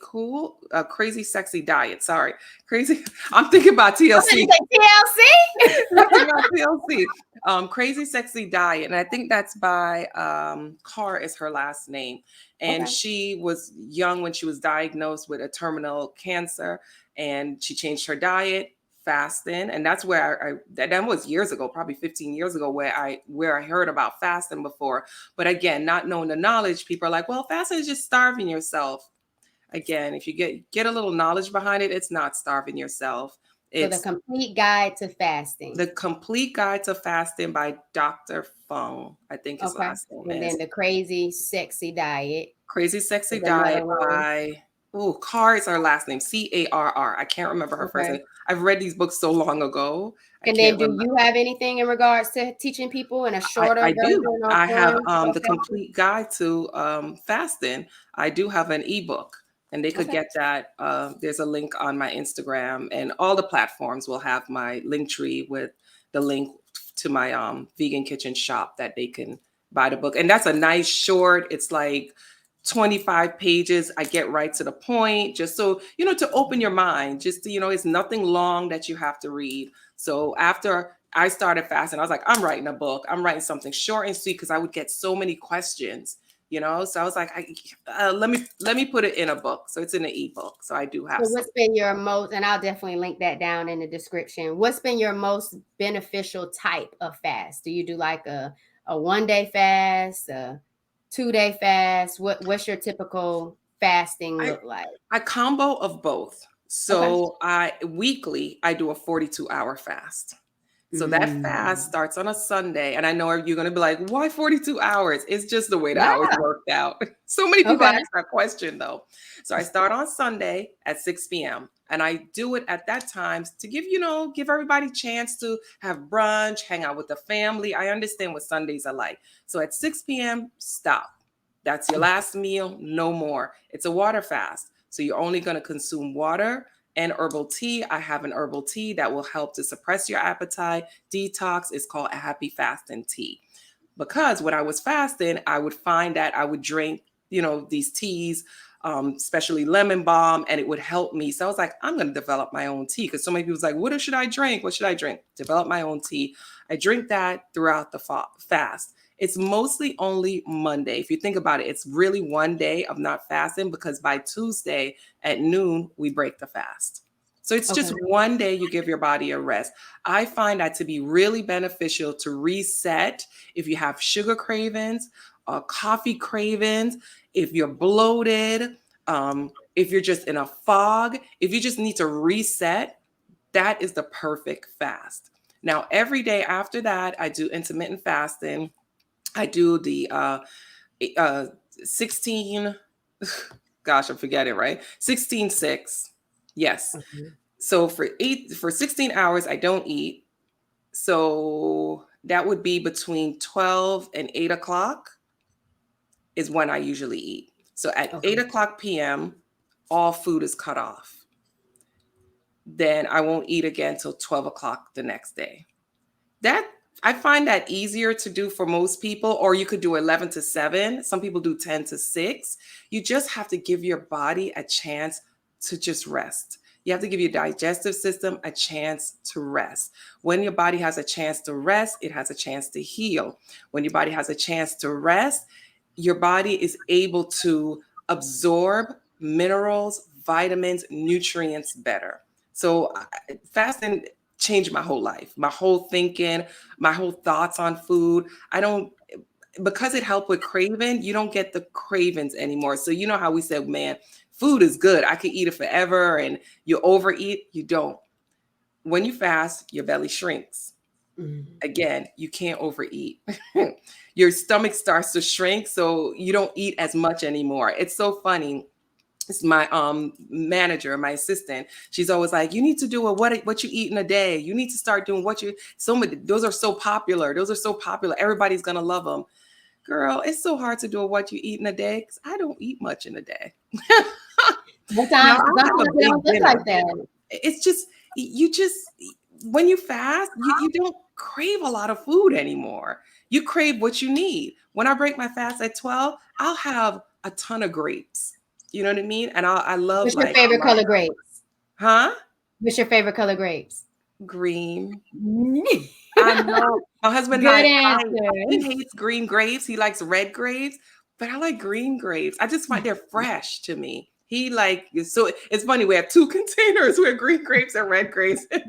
Diet. Sorry. Crazy. I'm thinking about I'm going to TLC. say TLC. I'm thinking about TLC. Crazy Sexy Diet. And I think that's by Carr is her last name. And Okay. she was young when she was diagnosed with a terminal cancer, and she changed her diet, fasting. And that's where that was years ago, probably 15 years ago, where I heard about fasting before. But again, not knowing the knowledge, people are like, well, fasting is just starving yourself. Again, if you get a little knowledge behind it, it's not starving yourself. So the It's complete guide to fasting. The Complete Guide to Fasting by Dr. Fung, I think his Okay. last name And then is. the crazy sexy diet Crazy Sexy is another Diet one. by, oh, Carr is her last name, Carr. I can't remember her first Okay. name. I've read these books so long ago, I And can't then do remember. you have anything in regards to teaching people in a shorter I do. version or I have form? the Okay. Complete Guide to Fasting. I do have an ebook, and they could Okay. get that. There's a link on my Instagram, and all the platforms will have my link tree with the link to my vegan kitchen shop that they can buy the book. And that's a nice short. It's like 25 pages. I get right to the point, just so to open your mind. Just to, it's nothing long that you have to read. So after I started fasting, I was like, I'm writing a book. I'm writing something short and sweet, because I would get so many questions. So I was like, let me put it in a book. So it's in an ebook. So I do have So some. what's been your most, and I'll definitely link that down in the description. What's been your most beneficial type of fast? Do you do like a 1 day fast, a 2 day fast? What's your typical fasting I look like? I combo of both. Okay. So I weekly I do a 42-hour fast. So that fast Mm. starts on a Sunday. And I know you're going to be like, why 42 hours? It's just the way the Yeah. hours worked out. So many people Okay. ask that question, though. So I start on Sunday at 6 p.m. And I do it at that time to give everybody a chance to have brunch, hang out with the family. I understand what Sundays are like. So at 6 p.m., stop. That's your last meal, no more. It's a water fast. So you're only going to consume water and herbal tea. I have an herbal tea that will help to suppress your appetite, detox. It's called a happy fasting tea. Because when I was fasting, I would find that I would drink, these teas, especially lemon balm, and it would help me. So I was like, I'm going to develop my own tea, because so many people's like, what should I drink? What should I drink? Develop my own tea. I drink that throughout the fast. It's mostly only Monday. If you think about it, it's really one day of not fasting, because by Tuesday at noon, we break the fast. So it's just Okay. one day you give your body a rest. I find that to be really beneficial to reset if you have sugar cravings, coffee cravings, if you're bloated, if you're just in a fog, if you just need to reset, that is the perfect fast. Now, every day after that, I do intermittent fasting. I do the 16, gosh, I'm forgetting, right? 16-6. Yes. Okay. So for 16 hours, I don't eat. So that would be between 12 and 8 o'clock is when I usually eat. So at Okay. 8 o'clock p.m., all food is cut off. Then I won't eat again till 12 o'clock the next day. That I find that easier to do for most people, or you could do 11 to 7. Some people do 10 to 6. You just have to give your body a chance to just rest. You have to give your digestive system a chance to rest. When your body has a chance to rest, it has a chance to heal. When your body has a chance to rest, your body is able to absorb minerals, vitamins, nutrients better. So fasting changed my whole life, my whole thinking, my whole thoughts on food. I don't, because it helped with craving, you don't get the cravings anymore. So you know how we said, man, food is good. I could eat it forever, and you overeat. You don't. When you fast, your belly shrinks. Mm. Again, you can't overeat. Your stomach starts to shrink, so you don't eat as much anymore. It's so funny. It's my manager, my assistant. She's always like, you need to do what you eat in a day. You need to start doing so many. Those are so popular. Those are so popular. Everybody's gonna love them. Girl, it's so hard to do what you eat in a day, because I don't eat much in a day. Now Sometimes I'll have a it big don't look like dinner. that. It's just you just when you fast, you don't crave a lot of food anymore. You crave what you need. When I break my fast at 12, I'll have a ton of grapes. You know what I mean? And I love What's your like a favorite lot. color grapes? Huh? What's your favorite color grapes? Green. Good I know. My husband and I fight. He answer. hates green grapes. He likes red grapes, but I like green grapes. I just find they're fresh to me. He like so it's funny. We have two containers with green grapes and red grapes. I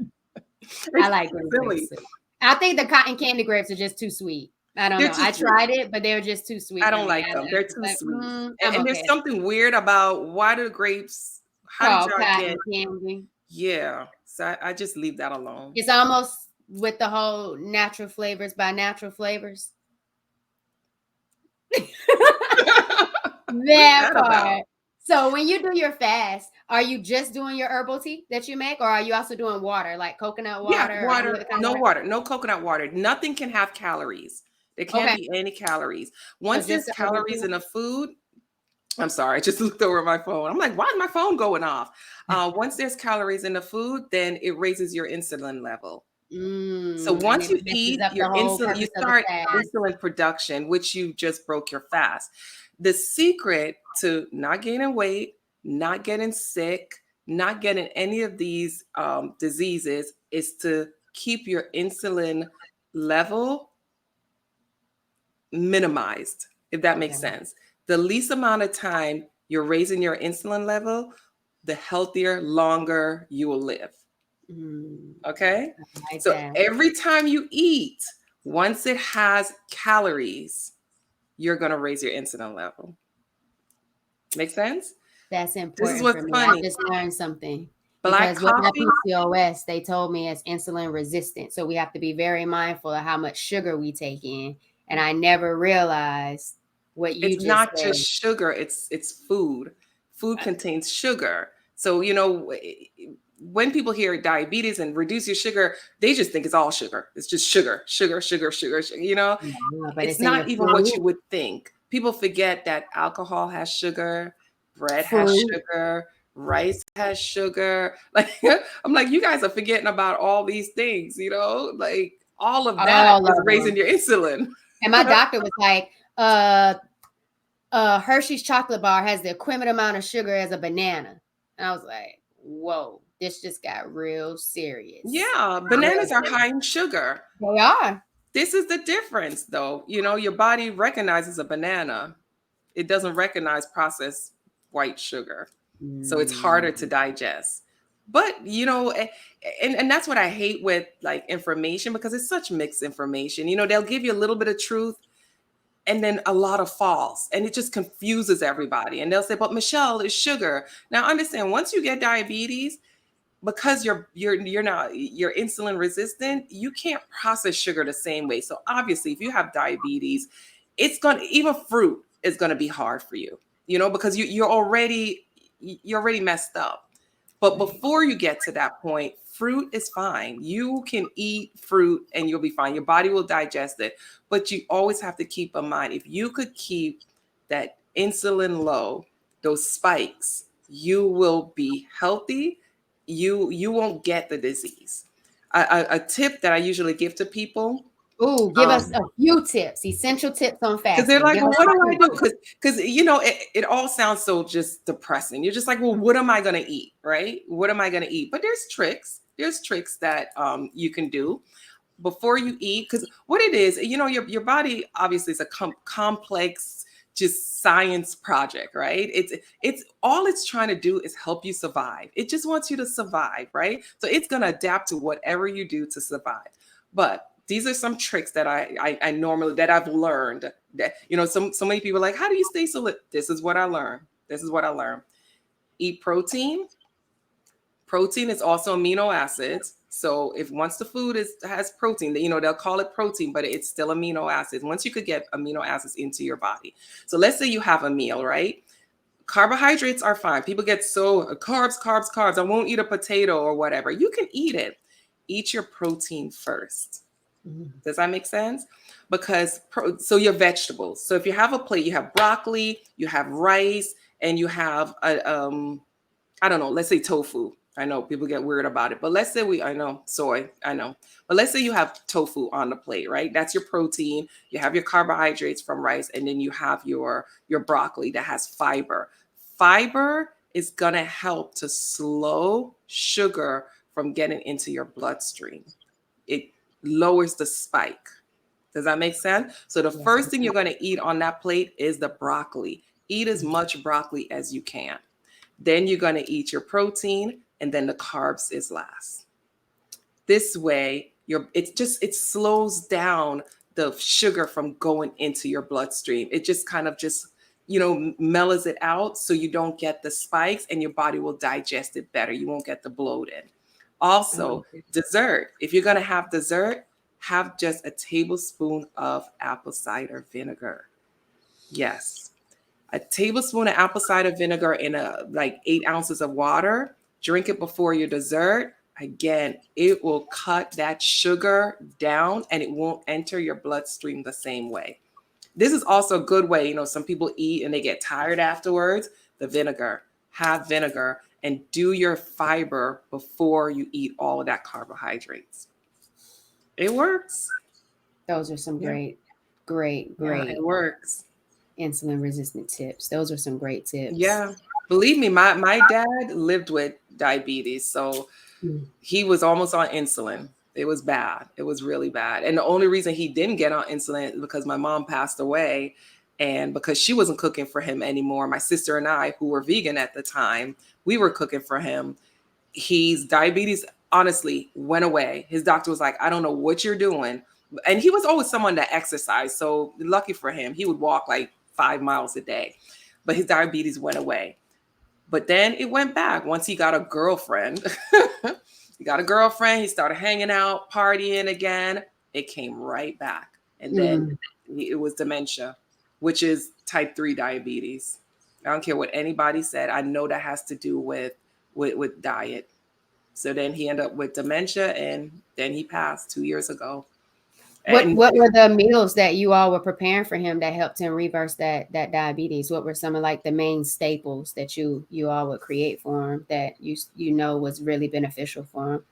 It's like green grapes silly. too. I think the cotton candy grapes are just too sweet. I don't They're know. too I sweet. tried it, but they were just too I sweet for don't me. like them. They're too Like, sweet. I'm And there's okay. something weird about why do the grapes, how did Called y'all cotton get, candy. yeah. So I just leave that alone. It's almost with the whole natural flavors by natural flavors. What's That that about? part. So when you do your fast, are you just doing your herbal tea that you make, or are you also doing water, like coconut Yeah, water or any water, other kind of no water? water, no coconut water. Nothing can have calories. There can't Okay, be any calories. so Once just there's the herbal calories tea. in a food, I'm sorry, I just looked over my phone. I'm like, why is my phone going off? Once there's calories in the food, then it raises your insulin level. So And once it you messes eat up the your whole insulin, you purpose of the start fast. insulin production, which you just broke your fast. The secret to not gaining weight, not getting sick, not getting any of these diseases is to keep your insulin level minimized, if that makes Okay. sense. The least amount of time you're raising your insulin level, the healthier, longer you will live. Mm, Okay. I like So that. every time you eat, once it has calories, you're going to raise your insulin level. Make sense? That's This is important for what's me. I funny. just learned something Black because with my coffee, PCOS, they told me it's insulin resistant. So we have to be very mindful of how much sugar we take in. And I never realized what you it's just not said. just sugar, it's food. Food contains sugar. So, when people hear diabetes and reduce your sugar, they just think it's all sugar. It's just sugar, sugar, sugar, sugar, sugar. Yeah, but It's it's in your not even what fruit. you would think. People forget that alcohol has sugar, bread has Fruit. sugar, rice has sugar. Like I'm like, you guys are forgetting about all these things, like all of that All is of raising them. your insulin. And my doctor was like, uh, Hershey's chocolate bar has the equivalent amount of sugar as a banana. And I was like, whoa, this just got real serious. Yeah, Real bananas are serious. high in sugar. They are. This is the difference though. Your body recognizes a banana. It doesn't recognize processed white sugar. So it's harder to Mm. digest. But and that's what I hate with like information, because it's such mixed information. They'll give you a little bit of truth and then a lot of false, and it just confuses everybody. And they'll say, but Michelle, is sugar. Now understand, once you get diabetes, because you're insulin resistant, you can't process sugar the same way. So obviously if you have diabetes, it's going to, even fruit is going to be hard for you, because you're already messed up. But Right. before you get to that point, fruit is fine. You can eat fruit and you'll be fine. Your body will digest it. But you always have to keep in mind, if you could keep that insulin low, those spikes, you will be healthy. You won't get the disease. A tip that I usually give to people, Ooh, give us a few tips, essential tips on because they're fasting. like, Give well, us what do a I few. do? Because it all sounds so just depressing. You're just like, well, what am I gonna eat, right? What am I gonna eat? But there's tricks. There's tricks that you can do before you eat, because what it is, your body obviously is a complex, just science project, right? It's all it's trying to do is help you survive. It just wants you to survive, right? So it's going to adapt to whatever you do to survive. But these are some tricks that I normally, that I've learned, that so many people are like, how do you stay so lit? This is what I learned. Eat protein. Protein is also amino acids. So if once the food has protein, they'll call it protein, but it's still amino acids. Once you could get amino acids into your body. So let's say you have a meal, right? Carbohydrates are fine. People get so carbs, carbs, carbs. I won't eat a potato or whatever. You can eat it. Eat your protein first. Mhm. Does that make sense? Because so your vegetables. So if you have a plate, you have broccoli, you have rice, and you have I don't know, let's say tofu. I know people get weird about it, but let's say I know soy, I know, but let's say you have tofu on the plate, right? That's your protein. You have your carbohydrates from rice, and then you have your broccoli that has fiber. Fiber is gonna help to slow sugar from getting into your bloodstream. It lowers the spike. Does that make sense? So the Yes, first it thing does. you're gonna eat on that plate is the broccoli. Eat as much broccoli as you can. Then you're going to eat your protein, and then the carbs is last. This way, it slows down the sugar from going into your bloodstream. It just kind of just mellows it out so you don't get the spikes, and your body will digest it better. You won't get the bloating. I like Also, it. dessert. If you're going to have dessert, have just a tablespoon of apple cider vinegar. Yes, a tablespoon of apple cider vinegar in a like 8 ounces of water. Drink it before your dessert. Again, it will cut that sugar down and it won't enter your bloodstream the same way. This is also a good way. Some people eat and they get tired afterwards. The vinegar, have vinegar and do your fiber before you eat all of that carbohydrates. It works. Those are some Yeah, great, great, yeah, great it works. insulin resistant tips. Those are some great tips. Yeah. Believe me, my dad lived with diabetes, so Mm. he was almost on insulin. It was bad. It was really bad. And the only reason he didn't get on insulin is because my mom passed away and because she wasn't cooking for him anymore. My sister and I, who were vegan at the time, we were cooking for him. His diabetes honestly went away. His doctor was like, I don't know what you're doing. And he was always someone that exercised. So lucky for him, he would walk like 5 miles a day. But his diabetes went away. But then it went back once he got a girlfriend. He got a girlfriend. He started hanging out, partying again. It came right back. And then Mm. it was dementia, which is type 3 diabetes. I don't care what anybody said. I know that has to do with diet. So then he ended up with dementia and then he passed 2 years ago. What And what were the meals that you all were preparing for him that helped him reverse that diabetes? What were some of like the main staples that you all would create for him that you know was really beneficial for him?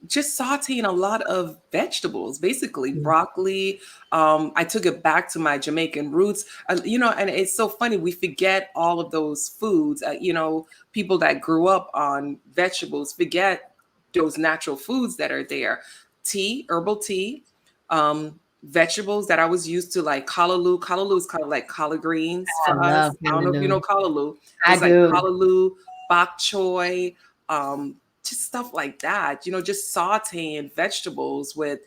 just sauteing a lot of vegetables, basically Mm. broccoli. I took it back to my Jamaican roots, and it's so funny. We forget all of those foods. People that grew up on vegetables forget those natural foods that are there. Tea, herbal tea, vegetables that I was used to, like callaloo. Callaloo is kind of like collard greens I for us. love I don't know if you know callaloo. callaloo, but I it's like do. callaloo, bok choy. Just stuff like that, just sauteing vegetables with,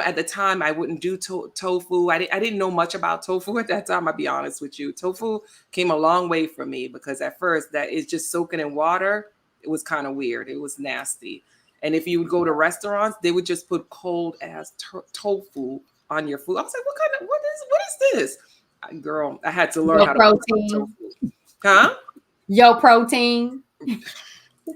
at the time I wouldn't do tofu. I didn't know much about tofu at that time. I'll be honest with you. Tofu came a long way for me because at first that is just soaking in water. It was kind of weird. It was nasty. And if you would go to restaurants, they would just put cold ass tofu on your food. I was like, what is this? Girl, I had to learn Your how to cook some protein. tofu. Huh? Your protein.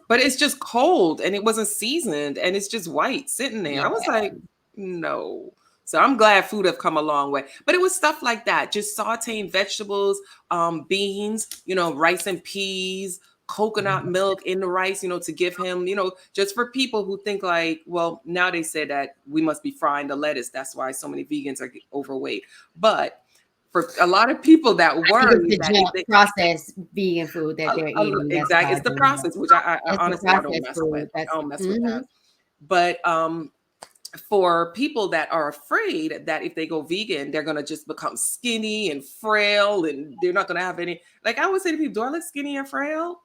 But it's just cold and it wasn't seasoned and it's just white sitting there. I Yeah. was like, no. So I'm glad food have come a long way. But it was stuff like that, just sauteing vegetables, beans, rice and peas, coconut milk in the rice, to give him, just for people who think like, well, now they say that we must be frying the lettuce. That's why so many vegans are overweight. But for a lot of people that I think it's worry the that if junk they processed vegan food that they're eating that's exactly. It's the causing that. process, which I It's the honestly I don't processed mess with. food. I That's don't mess with that. But for people that are afraid that if they go vegan, they're gonna just become skinny and frail, and they're not gonna have any. Like I would say to people, do I look skinny and frail?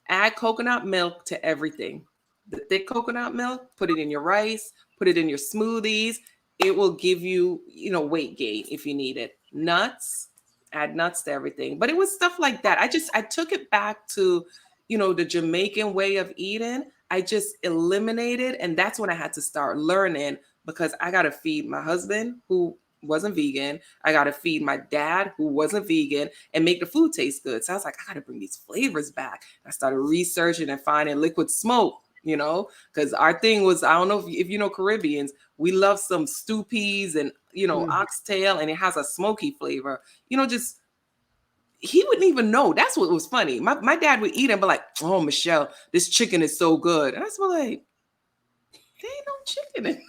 Add coconut milk to everything. The thick coconut milk, put it in your rice, put it in your smoothies. It will give you, weight gain if you need it. Nuts, add nuts to everything. But it was stuff like that. I took it back to, the Jamaican way of eating. I just eliminated, and that's when I had to start learning because I got to feed my husband who wasn't vegan. I got to feed my dad who wasn't vegan and make the food taste good. So I was like, I got to bring these flavors back. I started researching and finding liquid smoke, because our thing was, I don't know if you know Caribbeans, we love some stew peas and, Mm-hmm. oxtail, and it has a smoky flavor, just he wouldn't even know. That's what was funny. My dad would eat and be like, "Oh, Michelle, this chicken is so good." And I was like, "There ain't no chicken in."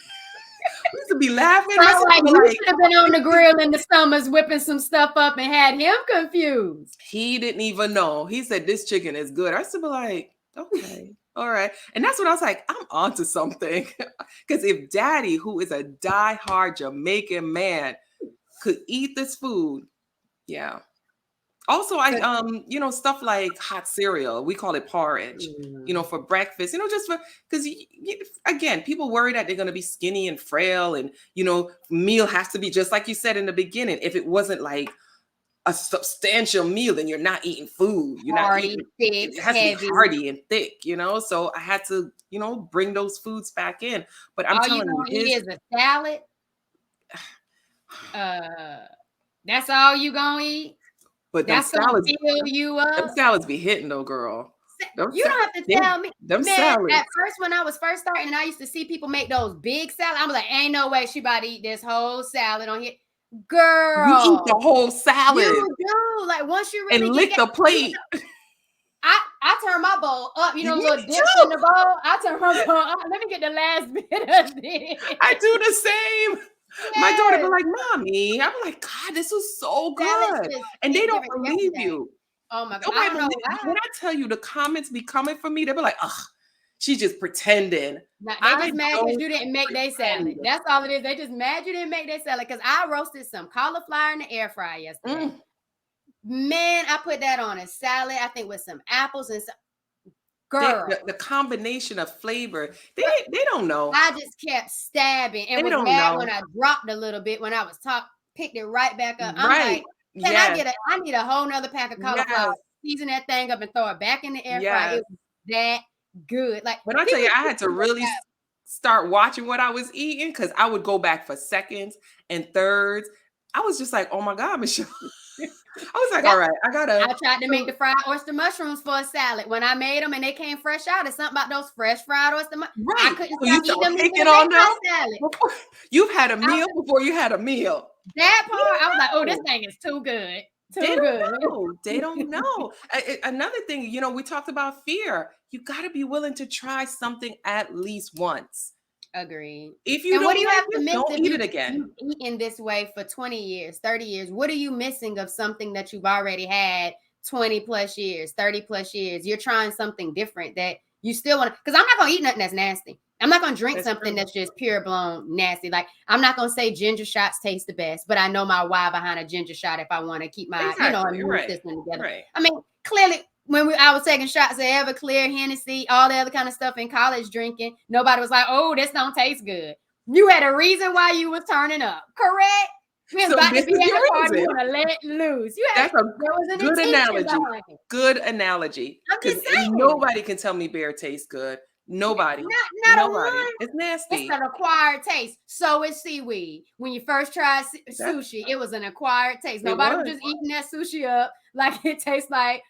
We used to be laughing. My Sound sister like was you like, should have been on the grill in the summers whipping some stuff up and had him confused. he didn't even know. He said this chicken is good. I used to be like, okay, all right. And that's when I was like, I'm onto something. Because if Daddy, who is a diehard Jamaican man, could eat this food, yeah. Also, I stuff like hot cereal. We call it porridge. For breakfast. Just for because again, people worry that they're going to be skinny and frail, and meal has to be just like you said in the beginning. If it wasn't like a substantial meal, then you're not eating food. You're not Hearty, eating. thick, It has to be heavy. hearty and thick. So I had to bring those foods back in. But I'm All you telling you, gonna eat is a salad. That's all you gonna eat. but That's gonna fill you them up. salads be hitting though, girl. You don't have to tell me, them man. salads. At first, when I was first starting, and I used to see people make those big salads, I'm like, ain't no way she about to eat this whole salad on here, girl. You eat the whole salad. You do. Like once you really and lick the plate. I turn my bowl up, Me little dip too. in the bowl. I turn my bowl up. Let me get the last bit of this. I do the same. Yes. My daughter be like, "Mommy," I'm like, "God, this was so good," and they don't believe you. Oh my God! I don't know why. When I tell you the comments be coming for me, they be like, "Ugh, she's just pretending." Now, they just mad because you didn't make their salad. That's all it is. They just mad you didn't make their salad because I roasted some cauliflower in the air fryer yesterday. Man, I put that on a salad. I think with some apples and some. Girl, the combination of flavor, they don't know. I just kept stabbing and was mad when I dropped a little bit when I was picked it right back up. I'm like, I need a whole nother pack of cauliflower, season that thing up and throw it back in the air fryer. It was that good. Like when I tell you, I had to really start watching what I was eating because I would go back for seconds and thirds. I was just like, oh my God, Michelle. I was like, all right, I tried to make the fried oyster mushrooms for a salad. When I made them and they came fresh out, it's something about those fresh fried oyster mushrooms. Right. I couldn't stop eating them on salad. You've had a meal before you had a meal. That part, I was like, oh, this thing is too good. They don't know. Another thing, we talked about fear. You got to be willing to try something at least once. Agreed. If you what do you have to miss don't eat it again. You eating this way for 20 years, 30 years. What are you missing of something that you've already had 20 plus years, 30 plus years? You're trying something different that you still want to, because I'm not going to eat nothing that's nasty. I'm not going to drink something that's just pure blown nasty. Like I'm not going to say ginger shots taste the best, but I know my why behind a ginger shot if I want to keep my, immune system together. Right. I mean, clearly when I was taking shots of Everclear, Hennessy, all the other kind of stuff in college drinking, nobody was like, oh, this don't taste good. You had a reason why you was turning up, correct? We was about to be at a party, you want to let it loose. That's a good analogy. Good analogy. I'm just saying. Nobody can tell me beer tastes good. Nobody. Not nobody. One. It's nasty. It's an acquired taste. So is seaweed. When you first tried sushi, it was an acquired taste. Nobody was just eating that sushi up like it tastes like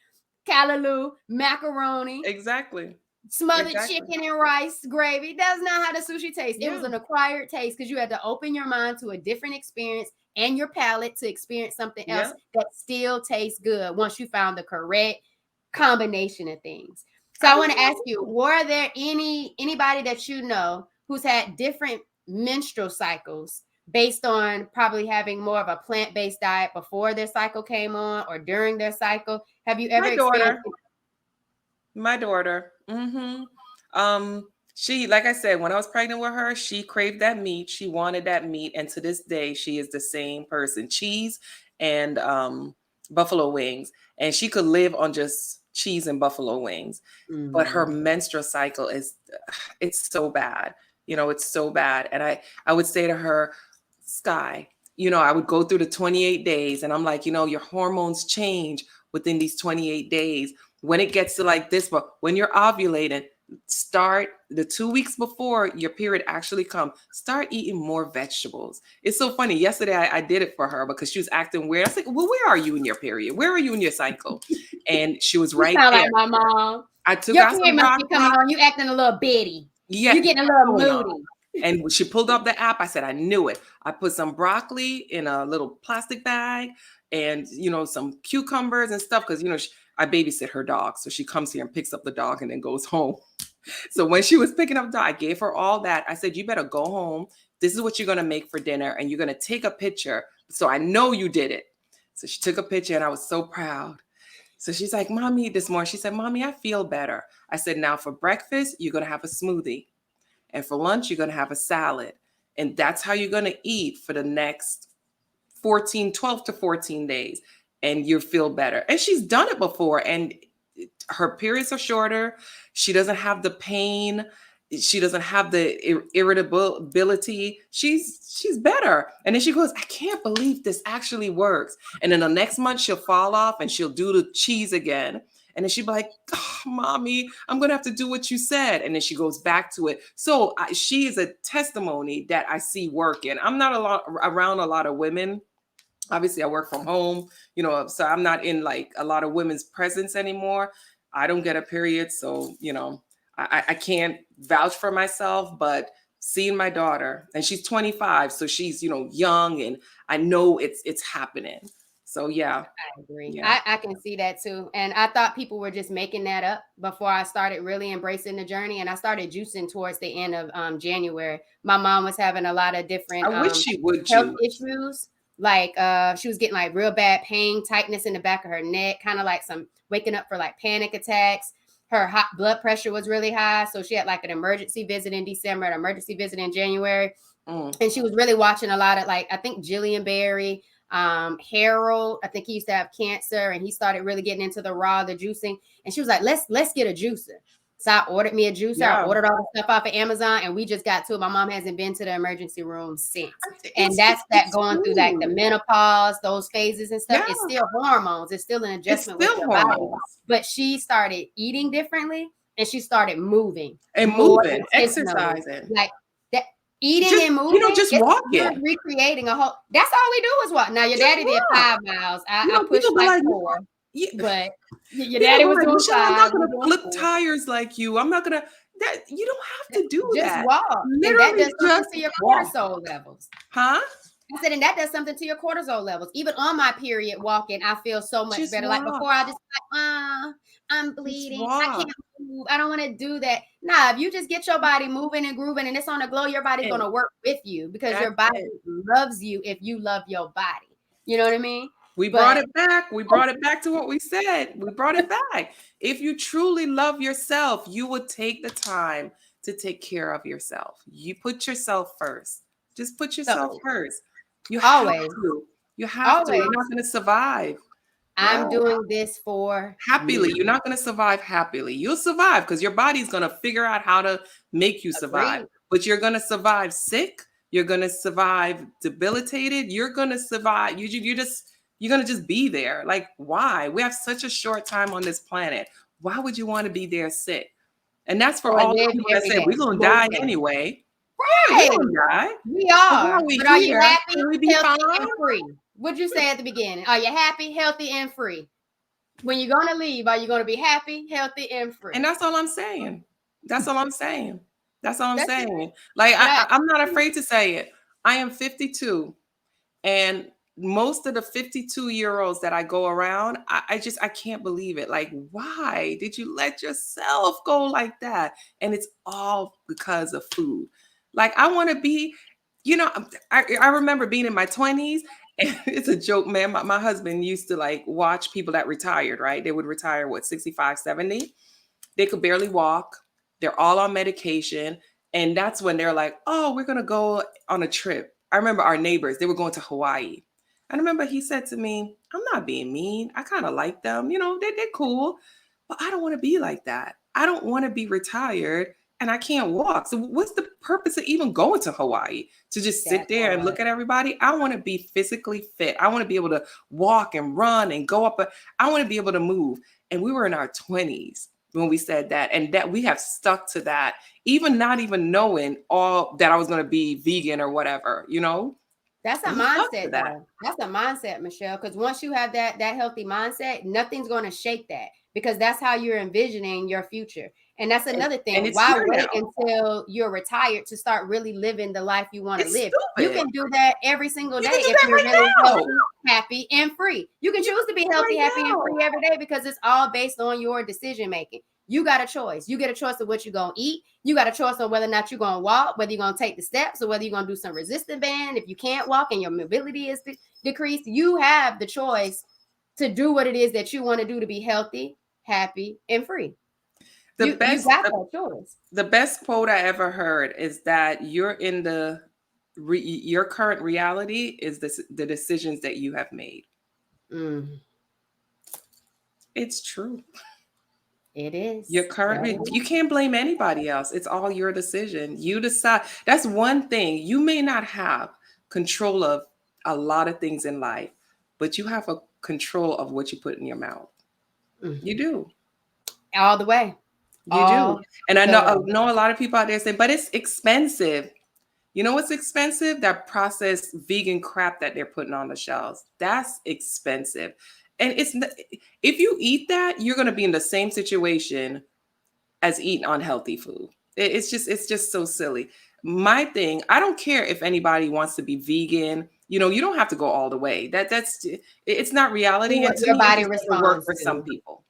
callaloo, macaroni. Exactly. Smothered chicken and rice gravy. That's not how the sushi tastes. It was an acquired taste because you had to open your mind to a different experience and your palate to experience something else that still tastes good once you found the correct combination of things. So I want to ask you, were there anybody that you know who's had different menstrual cycles based on probably having more of a plant-based diet before their cycle came on or during their cycle? Have you ever experienced My daughter. She, like I said, when I was pregnant with her, she craved that meat. She wanted that meat. And to this day, she is the same person. Cheese and buffalo wings. And she could live on just cheese and buffalo wings. But her menstrual cycle it's so bad. It's so bad. And I would say to her, Sky, I would go through the 28 days and I'm like, your hormones change within these 28 days. When it gets to like this, but when you're ovulating, start the 2 weeks before your period actually comes, start eating more vegetables. It's so funny. Yesterday, I did it for her because she was acting weird. I was like, well, where are you in your period? Where are you in your cycle? And she was right there. Like my mom. I took out some broccoli. Come on, you acting a little bitty. Yeah. You're getting a little moody. And she pulled up the app. I said, I knew it. I put some broccoli in a little plastic bag and some cucumbers and stuff, because I babysit her dog, so she comes here and picks up the dog and then goes home. So when she was picking up the dog, I gave her all that. I said, you better go home. This is what you're going to make for dinner, and you're going to take a picture so I know you did it. So she took a picture, and I was so proud. So she's like, Mommy, this morning, she said, Mommy, I feel better. I said, now for breakfast, you're going to have a smoothie. And for lunch, you're going to have a salad. And that's how you're going to eat for the next 12 to 14 days. And you feel better. And she's done it before. And her periods are shorter. She doesn't have the pain. She doesn't have the irritability. She's better. And then she goes, I can't believe this actually works. And then the next month she'll fall off and she'll do the cheese again. And then she'll be like, oh, Mommy, I'm going to have to do what you said. And then she goes back to it. So she is a testimony that I see working. I'm not around a lot of women. Obviously, I work from home, so I'm not in like a lot of women's presence anymore. I don't get a period. So, I can't vouch for myself, but seeing my daughter, and she's 25, so she's, young, and I know it's happening. So, yeah. I agree. Yeah. I can see that too. And I thought people were just making that up before I started really embracing the journey. And I started juicing towards the end of January. My mom was having a lot of different I wish she would health juice. issues. Like she was getting like real bad pain, tightness in the back of her neck, kind of like some waking up for like panic attacks. Her hot blood pressure was really high. So she had like an emergency visit in December, an emergency visit in January. And she was really watching a lot of like, I think Jillian Berry, Harold, I think he used to have cancer, and he started really getting into the juicing. And she was like, let's get a juicer. So I ordered me a juicer. Yeah. I ordered all the stuff off of Amazon, and we just got to it. My mom hasn't been to the emergency room since. And that's going through like the menopause, those phases and stuff. Yeah. It's still hormones. It's still an adjustment with your body. But she started eating differently, and she started moving. And moving, exercising. Like that. Eating and moving, just walking. You're recreating a whole. That's all we do is walk. Now your daddy did 5 miles. I pushed like 4, but your daddy was doing 5. I'm not gonna flip tires like you. I'm not gonna. That you don't have to do just that. Just walk. Literally, and that does something to your cortisol levels. Huh? I said, and that does something to your cortisol levels. Even on my period walking, I feel so much better. Walk. Like before, I just like, I'm bleeding. I can't move. I don't want to do that. Nah, if you just get your body moving and grooving and it's on the glow, your body's going to work with you because your body loves you if you love your body. You know what I mean? We brought it back. We brought it back to what we said. We brought it back. If you truly love yourself, you would take the time to take care of yourself. You put yourself first. Just put yourself first. You have to. You have to. You're not going to survive. I'm doing this for happily. Me. You're not going to survive happily. You'll survive because your body's going to figure out how to make you survive. Agreed. But you're going to survive sick. You're going to survive debilitated. You're going to survive. You're going to just be there. Like, why? We have such a short time on this planet. Why would you want to be there sick? And that's for all the people that say we're going to die anyway. Right. We don't die. We are. But are you happy, healthy, and free? What'd you say at the beginning? Are you happy, healthy, and free? When you're going to leave, are you going to be happy, healthy, and free? And that's all I'm saying. That's all I'm saying. That's all I'm saying. Like, I'm not afraid to say it. I am 52. And most of the 52-year-olds that I go around, I can't believe it. Like, why did you let yourself go like that? And it's all because of food. Like, I want to be, I remember being in my 20s. And it's a joke, man. My husband used to like watch people that retired, right? They would retire, 65, 70. They could barely walk. They're all on medication. And that's when they're like, oh, we're going to go on a trip. I remember our neighbors, they were going to Hawaii. I remember he said to me, I'm not being mean. I kind of like them. They're cool. But I don't want to be like that. I don't want to be retired and I can't walk. So what's the purpose of even going to Hawaii? To just sit there and look at everybody? I want to be physically fit. I want to be able to walk and run and go up. I want to be able to move. And we were in our 20s when we said that. And that we have stuck to that, even not even knowing all that I was going to be vegan or whatever, That's a mindset, though. That's a mindset, Michelle, because once you have that healthy mindset, nothing's going to shake that because that's how you're envisioning your future. And that's another And thing. it's Why here wait now. until you're retired to start really living the life you want to It's live? You stupid. can do that every single You day can do if that you're really right now. healthy, happy, and free. You can You choose to can be do it healthy, right happy, and now. free every day because it's all based on your decision making. You got a choice. You get a choice of what you're going to eat. You got a choice on whether or not you're going to walk, whether you're going to take the steps, or whether you're going to do some resistance band. If you can't walk and your mobility is decreased, you have the choice to do what it is that you want to do to be healthy, happy, and free. The You best got that choice. the best quote I ever heard is that you're in your current reality is the decisions that you have made. Mm, It's true. it is. Your That current, is. you can't blame anybody else. It's all your decision. You decide. That's one thing. You may not have control of a lot of things in life, but you have a control of what you put in your mouth. Mm. You do. All the way. You do. All And I the way. know a lot of people out there saying, but it's expensive. You know what's expensive? That processed vegan crap that they're putting on the shelves. That's expensive. And if you eat that, you're going to be in the same situation as eating unhealthy food. It's just so silly. My thing, I don't care if anybody wants to be vegan. You don't have to go all the way. It's not Do reality. what And to your me, it body just doesn't work responds for some to. people.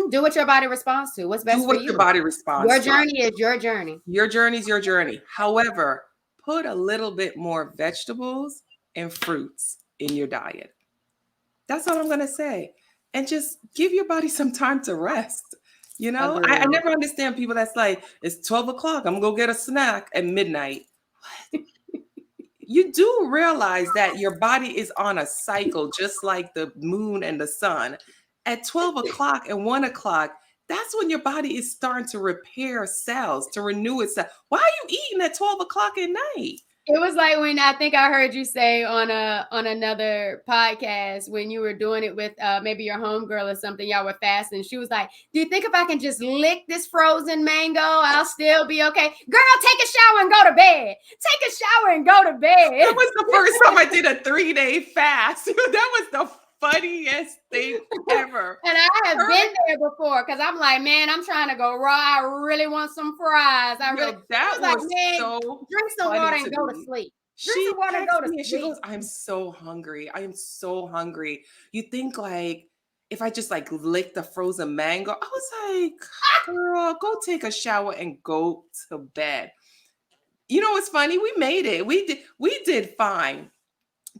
Do what your body responds to. What's Do best for what your you? body responds Your to. journey is your journey. Your journey's your journey. However, put a little bit more vegetables and fruits in your diet. That's all I'm going to say. And just give your body some time to rest. I Agreed. never understand people that's like, it's 12 o'clock. I'm going to go get a snack at midnight. You do realize that your body is on a cycle, just like the moon and the sun. At 12 o'clock and 1 o'clock, that's when your body is starting to repair cells, to renew itself. Why are you eating at 12 o'clock at night? It was like when I think I heard you say on another podcast when you were doing it with maybe your homegirl or something, y'all were fasting. She was like, "Do you think if I can just lick this frozen mango, I'll still be okay?" Girl, take a shower and go to bed. Take a shower and go to That bed. was the first time I did a 3-day fast. That was the funniest thing ever. And I have been there before because I'm like, man, I'm trying to go raw. I really want some fries. I Yo, was that like, was man, so drink some funny water to and go to me. sleep. Drink She some water and go texted to me and she sleep. goes, I'm so hungry. I am so hungry. You think like if I just like lick the frozen mango, I was like, girl, go take a shower and go to bed. You know what's funny? We made it. We did fine.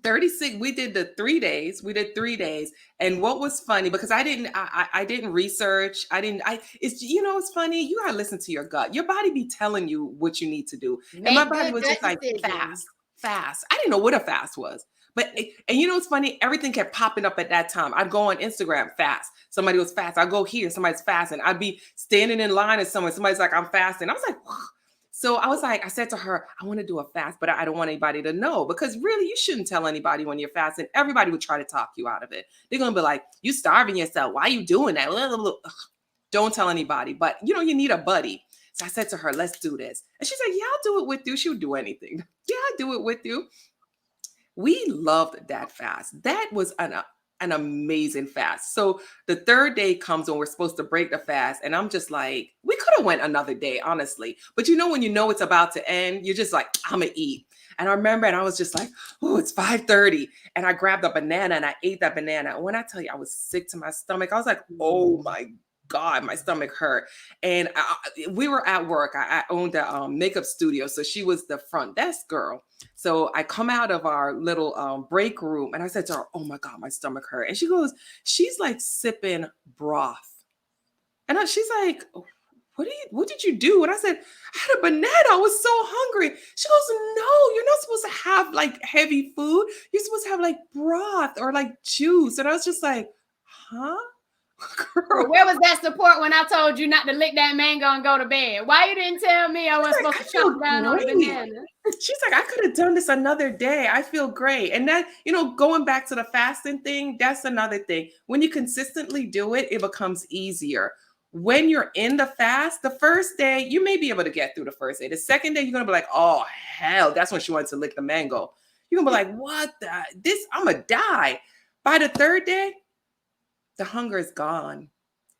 36, we did the 3 days. We did 3 days. And what was funny, because I didn't research. It's funny. You gotta listen to your gut. Your body be telling you what you need to do. And my Make body good was gut just like decisions. fast. I didn't know what a fast was. And you know what's funny? Everything kept popping up at that time. I'd go on Instagram, fast. Somebody was fast. I'd go here, somebody's fasting. I'd be standing in line at somebody's like, I'm fasting. I was like, "Wow." So I said to her, I want to do a fast, but I don't want anybody to know because really you shouldn't tell anybody when you're fasting. Everybody would try to talk you out of it. They're going to be like, you starving yourself. Why are you doing that? Ugh. Don't tell anybody. But you need a buddy. So I said to her, let's do this. And she's like, yeah, I'll do it with you. She would do anything. Yeah, I'll do it with you. We loved that fast. That was an amazing fast. So the third day comes when we're supposed to break the fast, and I'm just like, we could have went another day, honestly. But when you know it's about to end, you're just like, I'm gonna eat. And I remember, and I was just like, oh, it's 5:30, and I grabbed a banana and I ate that banana. And when I tell you, I was sick to my stomach. I was like, oh my God, my stomach hurt. And we were at work. I owned a makeup studio, so she was the front desk girl. So I come out of our little break room and I said to her, oh my God, my stomach hurt. And she's like sipping broth. And she's like, what did you do? And I said, I had a banana. I was so hungry. She goes, no, you're not supposed to have like heavy food. You're supposed to have like broth or like juice. And I was just like, huh? Well, where was that support when I told you not to lick that mango and go to bed? Why you didn't tell me I wasn't supposed to chomp down on the banana? She's like, I could have done this another day. I feel great. And that, going back to the fasting thing, that's another thing. When you consistently do it, it becomes easier. When you're in the fast, the first day, you may be able to get through the first day. The second day, you're going to be like, oh, hell, that's when she wants to lick the mango. You're going to be like, I'm going to die. By the third day, the hunger is gone.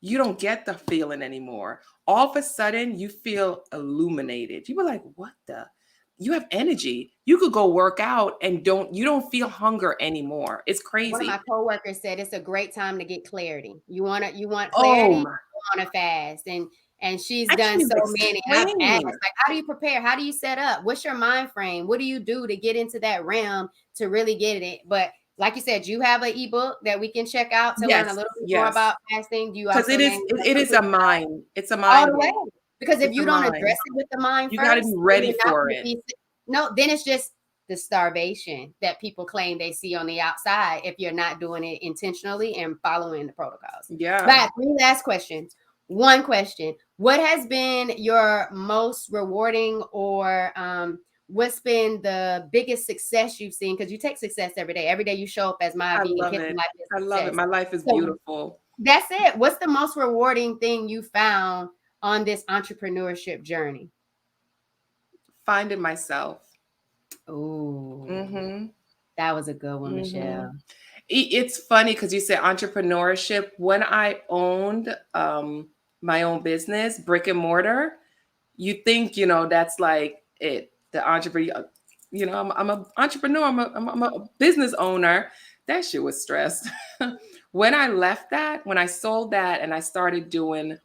you don't get the feeling anymore. All of a sudden, you feel illuminated. You were like, what the? You have energy. You could go work out and you don't feel hunger anymore. It's One of my crazy. coworkers said it's a great time to get clarity. You want Oh clarity, my, go on a fast. And she's I done can't so even many. I've asked, explain. like, how do you prepare? How do you set up? What's your mind frame? What do you do to get into that realm to really get it? But like you said, you have an ebook that we can check out to learn a Yes, little bit more yes. about fasting. Do you Because also it is a mind. It's a all mind the way. game. Because if It's a you don't mind. address it with the mind You got to be first, then ready you're not for going to it. be no, then it's just the starvation that people claim they see on the outside if you're not doing it intentionally and following the protocols. Yeah. But 3 last questions. One question. What has been your most rewarding or what's been the biggest success you've seen? Because you take success every day. Every day you show up as my I vegan love kitchen it. life is I love it. success. My life is So beautiful. that's it. What's the most rewarding thing you found on this entrepreneurship journey? Finding myself. Oh, Mm-hmm. that was a good one, Mm-hmm. Michelle. It's funny because you said entrepreneurship. When I owned my own business, brick and mortar, you think, that's like it, the entrepreneur, I'm an entrepreneur, I'm a business owner. That shit was stress. When I left that, when I sold that and I started doing,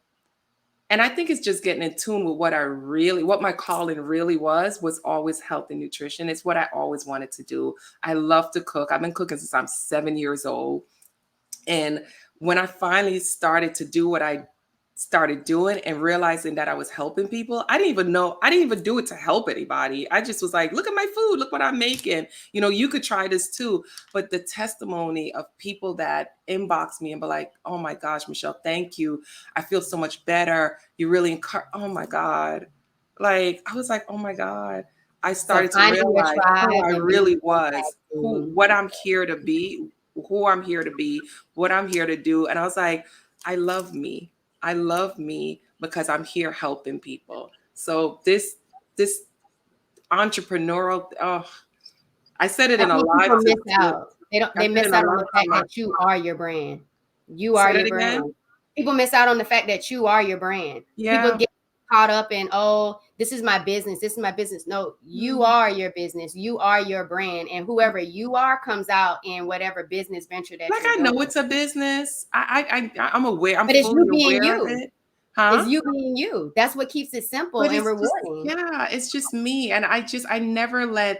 and I think it's just getting in tune with what my calling really was always health and nutrition. It's what I always wanted to do. I love to cook. I've been cooking since I'm 7 years old. And when I finally started to do what I started doing and realizing that I was helping people, I didn't even do it to help anybody. I just was like, look at my food, look what I'm making. You could try this too. But the testimony of people that inbox me and be like, oh my gosh, Michelle, thank you. I feel so much better. You really oh my God. Like, I was like, oh my God. I So started to finding your realize who tribe I and being really was, impactful. what I'm here to be, who I'm here to be, what I'm here to do. And I was like, I love me. I love me because I'm here helping people. So this entrepreneurial, oh, I said it I in a think live people miss to out. I They said it miss in a out on live the on fact my that you are your brand. You are say that your brand. again. People miss out on the fact that you are your brand. People Yeah. get caught up in, oh, this is my business. This is my business. No, you Mm. are your business. You are your brand. And whoever you are comes out in whatever business venture that Like you're I doing. know it's a business. I'm aware. I'm But it's you fully being aware of you. it. Huh? It's you being you. That's what keeps it simple But and it's just, rewarding. yeah, it's just me. And I never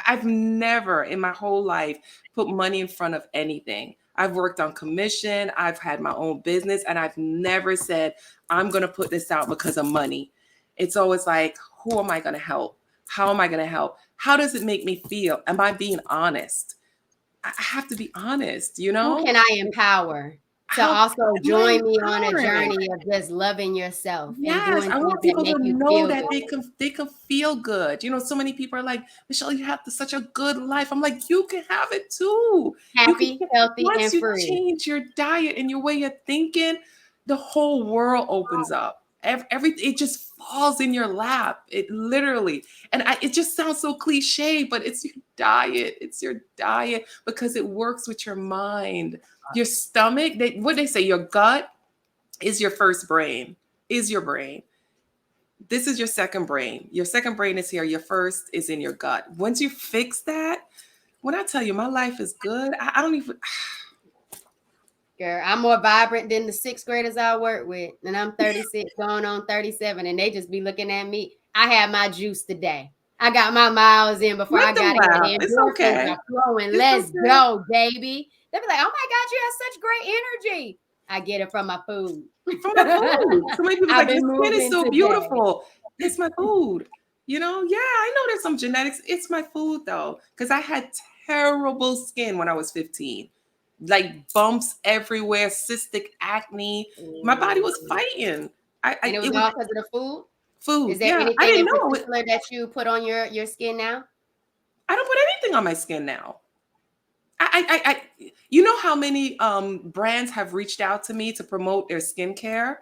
I've never in my whole life put money in front of anything. I've worked on commission, I've had my own business, and I've never said, I'm going to put this out because of money. It's always like, who am I going to help? How am I going to help? How does it make me feel? Am I being honest? I have to be honest, Who can I empower to How also am I join me on a empowering? journey of just loving yourself and Yes, doing I things want that people to make you know feel that good? they can feel good. So many people are like, Michelle, you have such a good life. I'm like, you can have it too. You can Happy, healthy, once and you free. change your diet and your way of thinking, the whole world opens up. It just falls in your lap. It literally, and it just sounds so cliche, but it's your diet. It's your diet because it works with your mind, your stomach. What they say, your gut is your first brain, is your brain. This is your second brain. Your second brain is here. Your first is in your gut. Once you fix that, when I tell you my life is good, I don't even. Girl, I'm more vibrant than the 6th graders I work with. And I'm 36, going on 37. And they just be looking at me. I had my juice today. I got my miles in before Let I them got here. laugh. The It's endorphins okay. are flowing. It's Let's okay. go, baby. They'll be like, oh my God, you have such great energy. I get it from my food. From my food. So many people's I've like, your been skin is moving so today. beautiful. It's my food. Yeah, I know there's some genetics. It's my food though. Because I had terrible skin when I was 15. Like bumps everywhere, cystic acne. My body was Mm. fighting. And it was It was all because of the food. food. Is there Yeah. I anything didn't in know it. particular that you put on your skin now? I don't put anything on my skin now. You know how many brands have reached out to me to promote their skincare?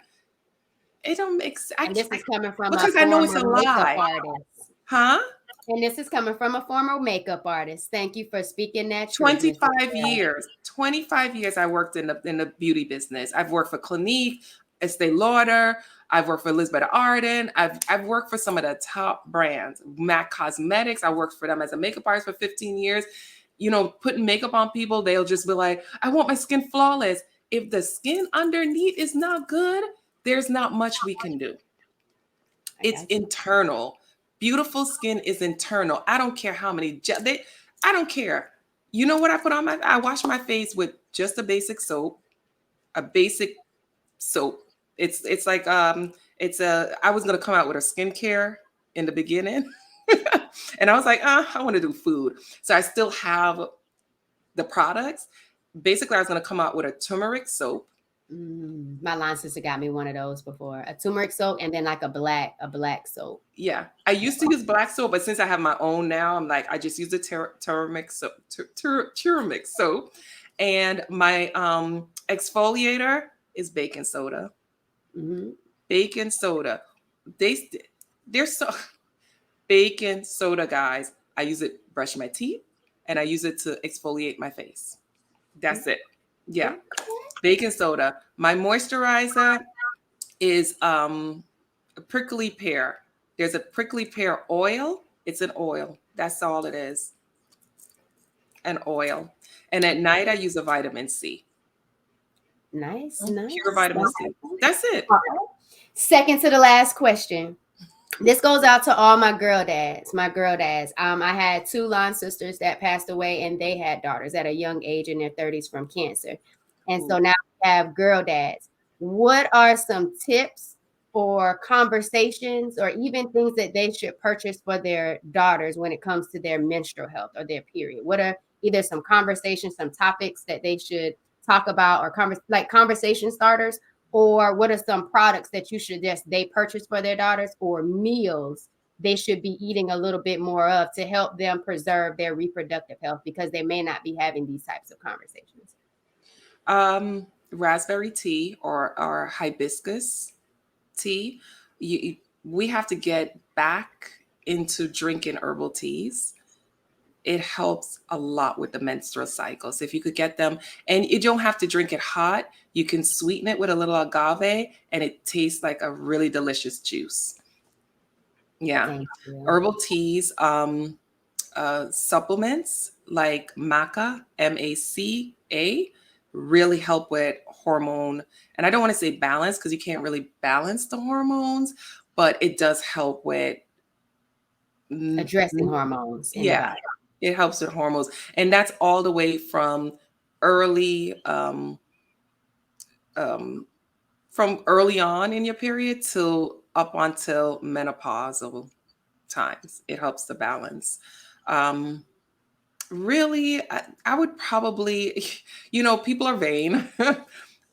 It don't make sense. And this is coming from a Because I know it's former a makeup lie, artist. huh? And this is coming from a former makeup artist. Thank you for speaking that truth, Miss 25 Michelle. years. 25 years I worked in the beauty business. I've worked for Clinique, Estee Lauder. I've worked for Elizabeth Arden. I've worked for some of the top brands. MAC Cosmetics. I worked for them as a makeup artist for 15 years. You know, putting makeup on people, they'll just be like, I want my skin flawless. If the skin underneath is not good, there's not much we can do. I It's got you. internal. Beautiful skin is internal. I don't care how many I don't care. You know what I put on my I wash my face with just a basic soap, a basic soap. It's like it's a I was going to come out with a skincare in the beginning. And I was like, I want to do food. So I still have the products. Basically, I was going to come out with a turmeric soap. My line sister got me one of those before. A turmeric soap and then like a black soap. Yeah, I used to use black soap, but since I have my own now, I'm like I just use the turmeric soap, turmeric soap, and my exfoliator is baking soda. Mm-hmm. Baking soda, they they're so baking soda, guys. I use it to brush my teeth, and I use it to exfoliate my face. That's it. Yeah, baking soda. My moisturizer is a prickly pear. There's a prickly pear oil. It's an oil. That's all it is. An oil. And at night I use a vitamin C. Nice, Pure nice. vitamin C. That's it. Second to the last question. This goes out to all my girl dads. My girl dads. I had two line sisters that passed away, and they had daughters at a young age in their 30s from cancer. And so Ooh. now we have girl dads. What are some tips or conversations, or even things that they should purchase for their daughters when it comes to their menstrual health or their period? What are either some conversations, some topics that they should talk about, or like conversation starters, or what are some products that you suggest they purchase for their daughters, or meals they should be eating a little bit more of to help them preserve their reproductive health, because they may not be having these types of conversations? Raspberry tea or hibiscus tea. We have to get back into drinking herbal teas. It helps a lot with the menstrual cycles. If you could get them, and you don't have to drink it hot, you can sweeten it with a little agave, and it tastes like a really delicious juice. Yeah. Thank you. Herbal teas, supplements like maca, MACA, really help with hormone. And I don't want to say balance because you can't really balance the hormones, but it does help with, Addressing hormones in the yeah, body. it helps with hormones. And that's all the way early, um, from early on in your period till up until menopausal times. It helps to balance. Um, Really, I would probably, people are vain.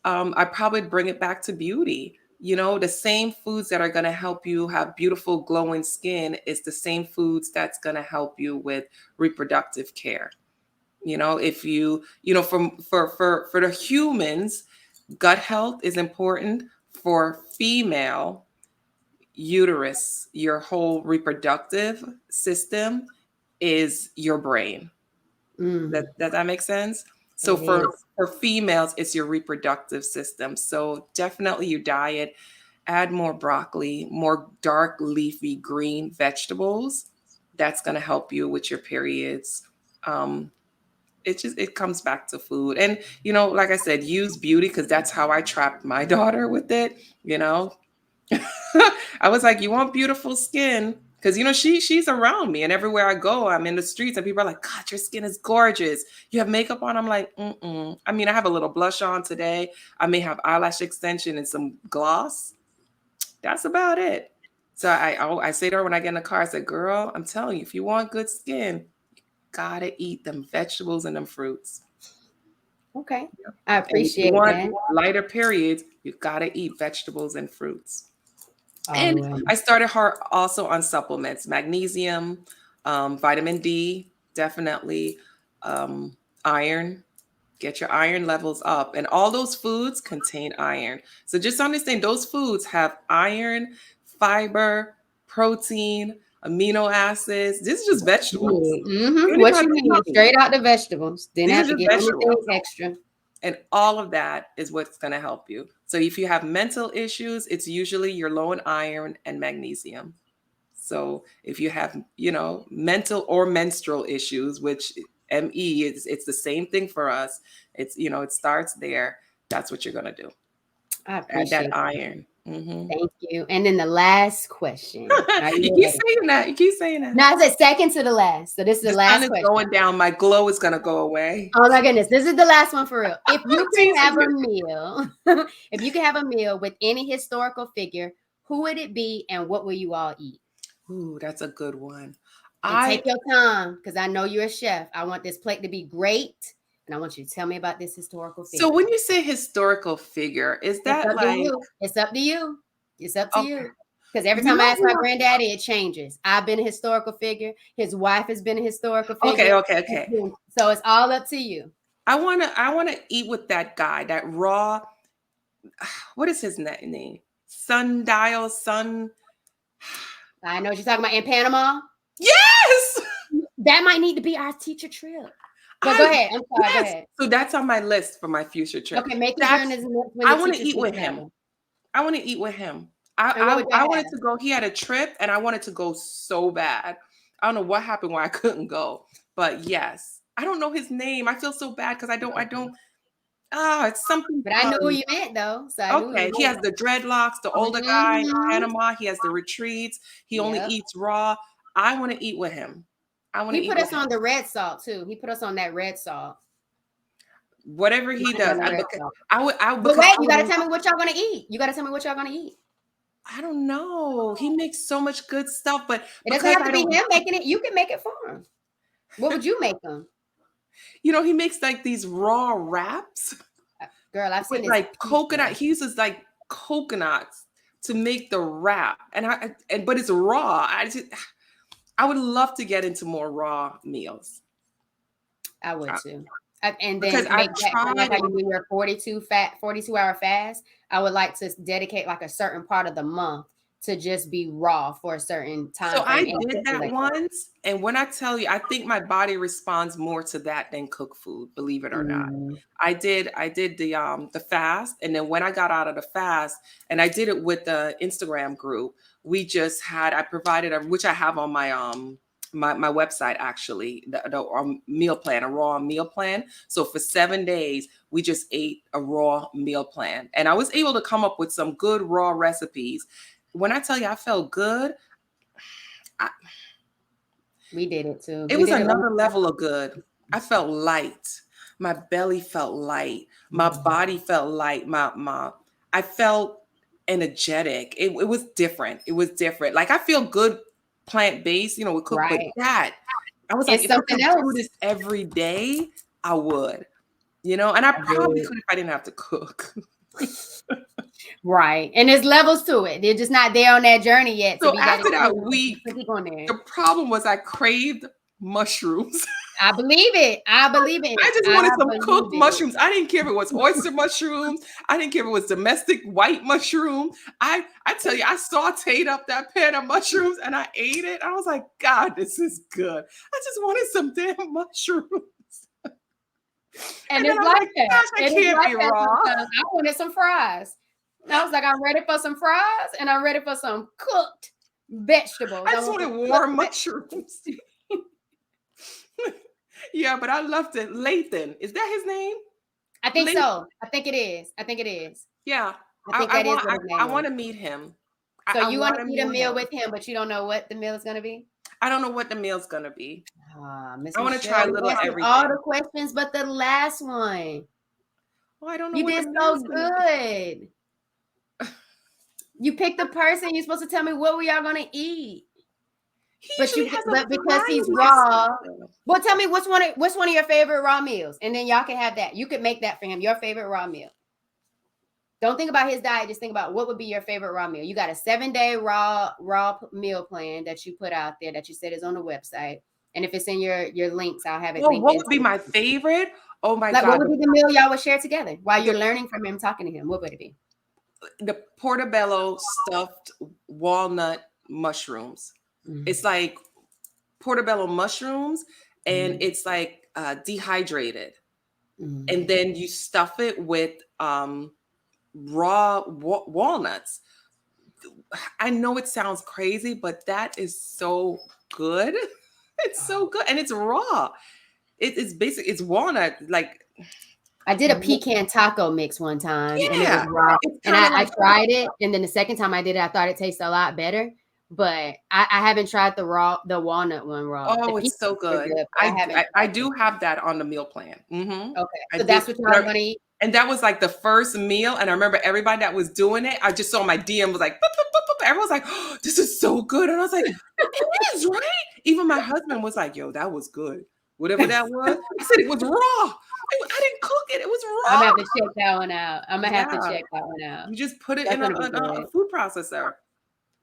I probably bring it back to beauty. The same foods that are going to help you have beautiful, glowing skin is the same foods that's going to help you with reproductive care. If from for the humans, gut health is important. For female, uterus, your whole reproductive system is your brain. Mm, That makes sense? So it is. for females, it's your reproductive system. So definitely your diet, add more broccoli, more dark leafy green vegetables. That's going to help you with your periods. Um, it comes back to food. And like I said, use beauty because that's how I trapped my daughter with it, you know. I was like, "You want beautiful skin?" Because she's around me, and everywhere I go, I'm in the streets, and people are like, "God, your skin is gorgeous. You have makeup on." I'm like, "Mm-mm." I mean, I have a little blush on today. I may have eyelash extension and some gloss. That's about it. So I say to her when I get in the car, I said, "Girl, I'm telling you, if you want good skin, you gotta eat them vegetables and them fruits. Okay. I And if you appreciate want that. lighter periods, you gotta eat vegetables and fruits." All And right. I started her also on supplements, magnesium, vitamin D, definitely, iron. Get your iron levels up. And all those foods contain iron. So just understand those foods have iron, fiber, protein. amino acids. This is just vegetables. You Mm-hmm. don't even What have you to eat mean? meat. Straight out the vegetables. Didn't These are have to just get anything vegetables. extra. And all of that is what's going to help you. So if you have mental issues, it's usually you're low in iron and magnesium. So if you have, mental or menstrual issues, which ME is, it's the same thing for us. It's, it starts there. That's what you're going to do. I Add that appreciate it. iron. Hmm. Thank you. And then the last question. Are You you keep ready? saying that. You keep saying that. No, I said second to the last. So this is the The sun last is question. going down. My glow is going to go away. Oh my goodness. This is the last one for real. If you I'm could have teasing a you. meal, if you could have a meal with any historical figure, who would it be and what will you all eat? Ooh, that's a good one. And take I your time because I know you're a chef. I want this plate to be great. And I want you to tell me about this historical So figure. when you say historical figure, is It's that up to like you. It's up to you. It's up to okay? you. Because every You time I know ask my who? granddaddy, it changes. I've been a historical figure. His wife has been a historical Okay, figure. okay, okay. So it's all up to you. I wanna eat with that guy, that raw. What is his name? Sundial Sun. I know what you're talking about in Panama. Yes, That might need to be our teacher trip. But go I ahead. I'm sorry. Go yes. ahead. So that's on my list for my future trip. Okay, make it during That's this when I the want to teacher eat trip with him. happens. I want to eat with him. And what would I that wanted have? to go. He had a trip, and I wanted to go so bad. I don't know what happened why I couldn't go, but yes, I don't know his name. I feel so bad because I don't. Ah, it's something But I knew who fun. you meant though. So I knew who Okay, you he has the dreadlocks, the older guy in meant. Panama. He has the retreats. He only Yep. eats raw. I want to eat with him. I want He to eat put with us him. on the red salt too. He put us on that red salt. Whatever he Mine's on does, the I, red because salt. But because wait, I you would gotta tell love. me what y'all gonna eat. You gotta tell me what y'all gonna eat. I don't know. He makes so much good stuff, but It doesn't because have to I be don't, him making it. You can make it for him. What would you make them? he makes like these raw wraps Girl, I've with seen this like coconut. pizza. He uses like coconuts to make the wrap, but it's raw. I would love to get into more raw meals I would uh, too. And because then make I've that kind of like tried how and you do your 42-hour fast. I would like to dedicate like a certain part of the month to just be raw for a certain so time I frame and did cook that like that. once, and when I tell you, I think my body responds more to that than cooked food, believe it or not. Mm. I did the fast, and then when I got out of the fast, and I did it with the Instagram group, I provided which I have on my website actually, the meal plan, a raw meal plan. So for 7 days, we just ate a raw meal plan, and I was able to come up with some good raw recipes. When I tell you I felt good, I, We did it too. it We was did it. another level of good. I felt light. My belly felt light. My body felt light. I felt energetic. It was different. It was different. Like I feel good plant-based, with cook, but Right. that I was like, It's if I something could do else. this every day, I would. And I I probably did. could if I didn't have to cook. Right. And there's levels to it. They're just not there on that journey yet to So be that after that experienced. week, So keep on there. the problem was I craved mushrooms. I believe it. I believe I it. just I wanted some believe cooked it. mushrooms. I didn't care if it was oyster mushrooms. I didn't care if it was domestic white mushroom. I tell you, I sauteed up that pan of mushrooms and I ate it. I was like, God, this is good. I just wanted some damn mushrooms. And And then it's I was like like, that. gosh, I It is can't like be that raw. sometimes. I wanted some fries. I was like, I'm ready for some fries and I'm ready for some cooked vegetables. I I just want some wanted cooked warm vegetables. mushrooms. Yeah, but I loved it. Lathan. Is that his name? I think Lathan. so. I think it is. I think it is. Yeah. I I, think I that is want what I, his I name want is. to meet him. So I you want want to to eat a meet meal him. with him, but you don't know what the meal is going to be? I don't know what the meal's gonna be. Miss I want to try Michelle, a you little of answered all the everything. questions but the last one. Oh, I don't know You what the did meal's so gonna be. good. You picked the person. You're supposed to tell me what were y'all going to eat. He But usually has a because he's variety of raw. stuff. Well, tell me what's one of your favorite raw meals, and then y'all can have that. You could make that for him. Your favorite raw meal. Don't think about his diet. Just think about what would be your favorite raw meal. You got a 7-day raw meal plan that you put out there that you said is on the website. And if it's in your links, I'll have it Oh, linked what into would be my favorite? Oh my like what God, would be the meal y'all would share together while you're the, learning from him, talking to him? What would it be? the portobello stuffed walnut mushrooms. It's like portobello mushrooms, and Mm, it's like dehydrated, and mm. then you stuff it with raw walnuts. I know it sounds crazy, but that is so good. It's so good, and it's raw. It's basic. It's walnut. Like, I did a pecan taco mix one time and it was yeah, raw. it's And kind of I like, tried it. And then the second time I did it, I thought it tasted a lot better. But I haven't tried the walnut one raw. The oh, pecan it's so were good. good, but I haven't I tried do have that on the meal plan. okay. I So do. that's what y'all gonna eat? And that was like the first meal. And I remember everybody that was doing it, I just saw my DM was like, boop, boop, boop, boop. Everyone was like, oh, this is so good. And I was like, it is, right? Even my husband was like, yo, that was good. Whatever that was. I said it was raw. I didn't cook it. It was I'm gonna have raw. to check that one out. I'm gonna have to Yeah. check that one out. You just put it That's in gonna be a good. food processor.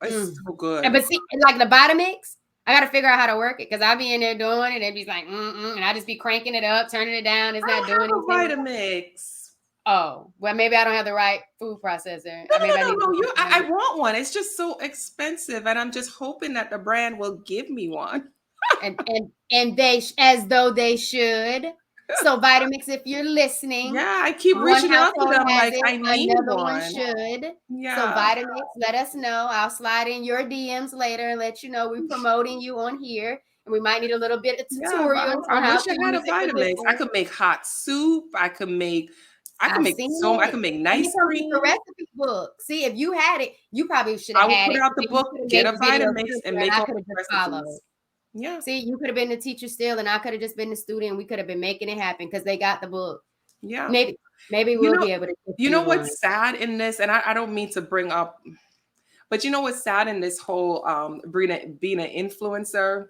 It's Mm. so good. But see, like the Vitamix, I gotta figure out how to work it because I be in there doing it and be like, and I just be cranking it up, turning it down. It's I not doing don't have anything. a Vitamix. Oh, well, maybe I don't have the right food processor. No, Maybe I need to no, no, no. get I one. want one. It's just so expensive, and I'm just hoping that the brand will give me one. And they as though they should. So Vitamix, if you're listening, Yeah, I keep one reaching out to household them has like it, I need another one one. should. So Yeah. Vitamix, let us know. I'll slide in your DMs later and let you know we're promoting you on here. And we might need a little bit of Yeah, but tutorials I on how wish to I had a use it for this Vitamix. I one. could make hot soup. I could I've make seen so I it. could make And it nice comes with the cream. recipe book. See, if you had it, you probably should have I would had put it. out the Maybe you book, could have get made a the video Vitamix, quicker and and make I all could have the just followed. recipes. Yeah, See, you could have been the teacher still, and I could have just been the student. We could have been making it happen because they got the book. yeah. Maybe You we'll know, be able to get you know you one. what's sad in this, and I don't mean to bring up, but you know what's sad in this whole being an influencer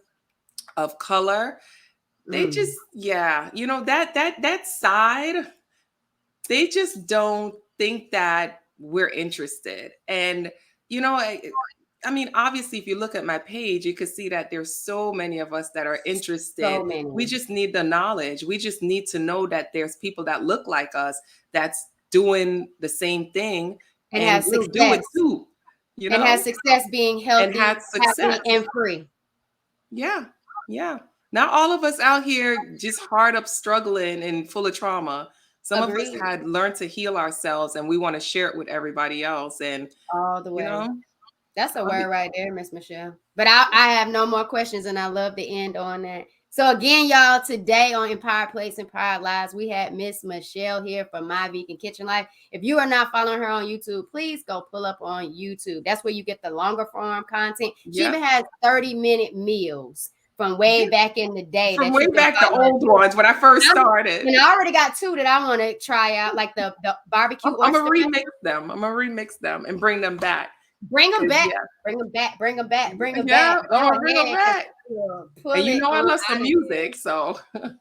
of color? They just, Mm. yeah, that side, they just don't think that we're interested. And you know, I mean, obviously, if you look at my page, you could see that there's so many of us that are interested. So We many. just need the knowledge. We just need to know that there's people that look like us that's doing the same thing, And and have we'll do success. it too, you And know, have success being and had healthy, happy, success. and free. Yeah, yeah. Not all of us out here just hard up struggling and full of trauma. Some of us Agreed. had learned to heal ourselves, and we want to share it with everybody else. And All the you way. know, That's a I'll be, word right there, Miss Michelle. But I have no more questions, and I love to end on that. So again, y'all, today on Empowered Plates, Empowered Lives, we had Miss Michelle here from My Vegan Kitchen Life. If you are not following her on YouTube, please go pull up on YouTube. That's where you get the longer form content. She yeah, even has 30-minute meals from way yeah. back in the day From that way you can back, the follow. old ones when I first started. And I already got two that I want to try out, like the barbecue I'm oyster gonna mayo. remix them. I'm gonna remix them and bring them back. Bring them 'Cause, back. yeah, Bring them back. Bring them back. Bring them back. yeah, Go I'm gonna bring them ahead and back. And pull you it know I on love out some of music, so there.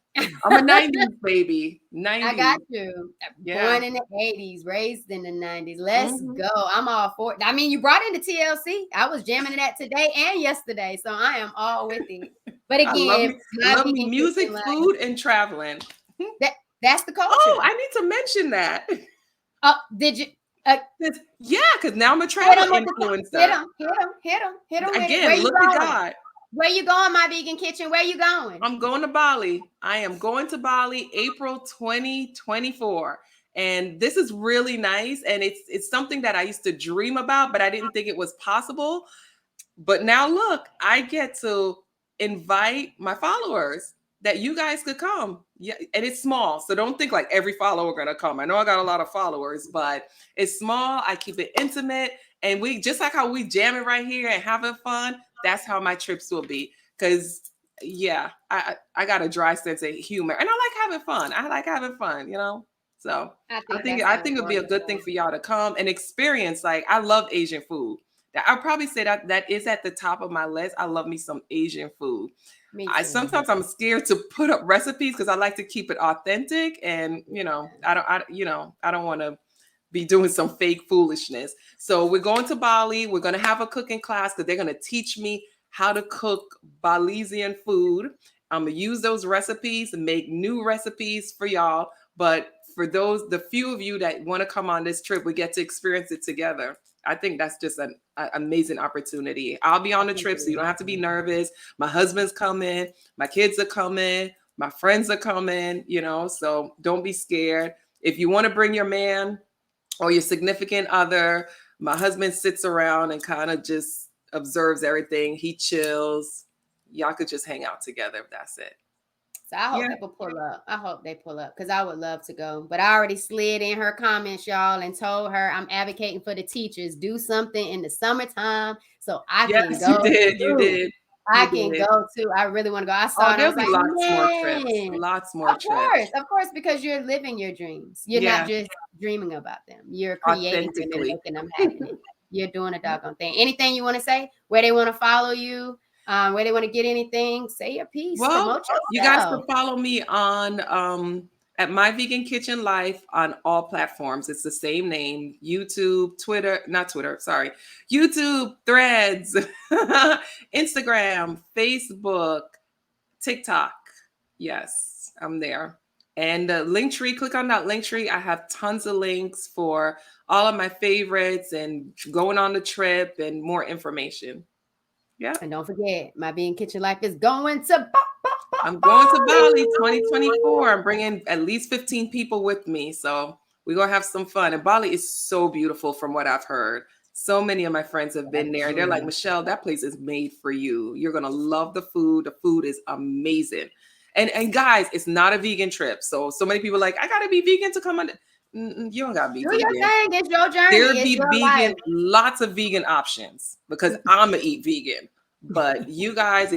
I'm a '90s baby. I got '90s, you. yeah. Born in the 80s, raised in the 90s. Let's Hmm. go. I'm all for it. I mean, you brought in the TLC. I was jamming that today and yesterday. So I am all with it. But again, I My love me Vegan music, Kitchen Life, food, and traveling. that's the Oh, culture. I need to mention that. Oh, did you Yeah, because now I'm a hit travel them with the hit influencer. them, hit them, hit them, hit them with it? Where Again, you look at going? God. Where you going, My Vegan Kitchen? Where you going? I'm going to Bali. I am going to Bali April 2024. And this is really nice. And it's something that I used to dream about, but I didn't think it was possible. But now look, I get to invite my followers that you guys could come. Yeah, and it's small. So don't think like every follower gonna come. I know I got a lot of followers, but it's small. I keep it intimate. And we just like how we jamming right here and having fun, that's how my trips will be. Cause yeah, I got a dry sense of humor and I like having fun. I like having fun, you know. So I I think think that I sounds think it would be a good thing wonderful. for y'all to come and experience. Like I love Asian food. I'll probably say that that is at the top of my list. I love me some Asian food. Me I too. sometimes I'm scared to put up recipes because I like to keep it authentic, and I don't want to be doing some fake foolishness. So we're going to Bali. We're going to have a cooking class because they're going to teach me how to cook Belizean food. I'm gonna use those recipes and make new recipes for y'all. But for the few of you that want to come on this trip, we get to experience it together. I think that's just an amazing opportunity. I'll be on the trip, so you don't have to be nervous. My husband's coming, my kids are coming, my friends are coming, so don't be scared. If you want to bring your man or your significant other, my husband sits around and kind of just observes everything. He chills. Y'all could just hang out together if that's it. So I hope people pull up. I hope they pull up because I would love to go. But I already slid in her comments, y'all, and told her I'm advocating for the teachers. Do something in the summertime so I can go. You did. You did. I can go too. I really want to go. I saw it. I was like, lots more trips. Lots more trips. Of course, because you're living your dreams. You're not just dreaming about them. You're creating them and making them happen. You're doing a doggone thing. Anything you want to say? Where they want to follow you? Where they want to get anything? Say your piece. Well, you guys can follow me on at My Vegan Kitchen Life on all platforms. It's the same name: YouTube, YouTube, Threads, Instagram, Facebook, TikTok. Yes, I'm there. And Linktree, click on that Linktree. I have tons of links for all of my favorites and going on the trip and more information. Yeah. And don't forget, My Vegan Kitchen Life is going to I'm going to Bali 2024. I'm bringing at least 15 people with me. So we're going to have some fun. And Bali is so beautiful from what I've heard. So many of my friends have been there. And they're like, Michelle, that place is made for you. You're going to love the food. The food is amazing. And guys, it's not a vegan trip. So many people are like, I got to be vegan to come on. You don't got to be vegan. Your thing. It's your journey. There'll be vegan, lots of vegan options because I'm going to eat vegan. But you guys,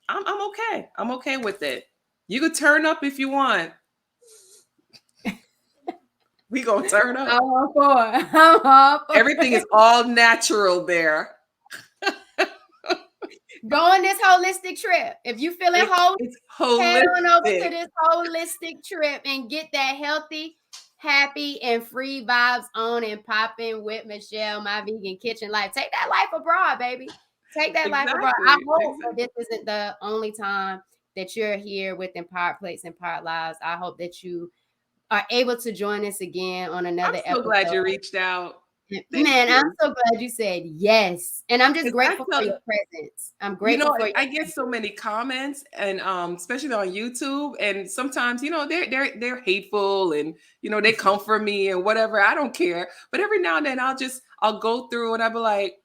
I'm okay. I'm okay with it. You could turn up if you want. We gonna turn up. I'm all for. Everything is all natural there. Go on this holistic trip. If you feeling whole, head on over to this holistic trip and get that healthy, happy, and free vibes on and popping with Michelle, My Vegan Kitchen Life. Take that life abroad, baby. Take that life abroad. I hope that this isn't the only time that you're here with Empowered Plates, Empowered Lives. I hope that you are able to join us again on another episode. I'm so glad you reached out. Man, I'm so glad you said yes. And I'm just grateful for your presence. I'm grateful for I get so many comments and especially on YouTube. And sometimes, they're hateful and they come for me and whatever. I don't care. But every now and then I'll go through and I'll be like,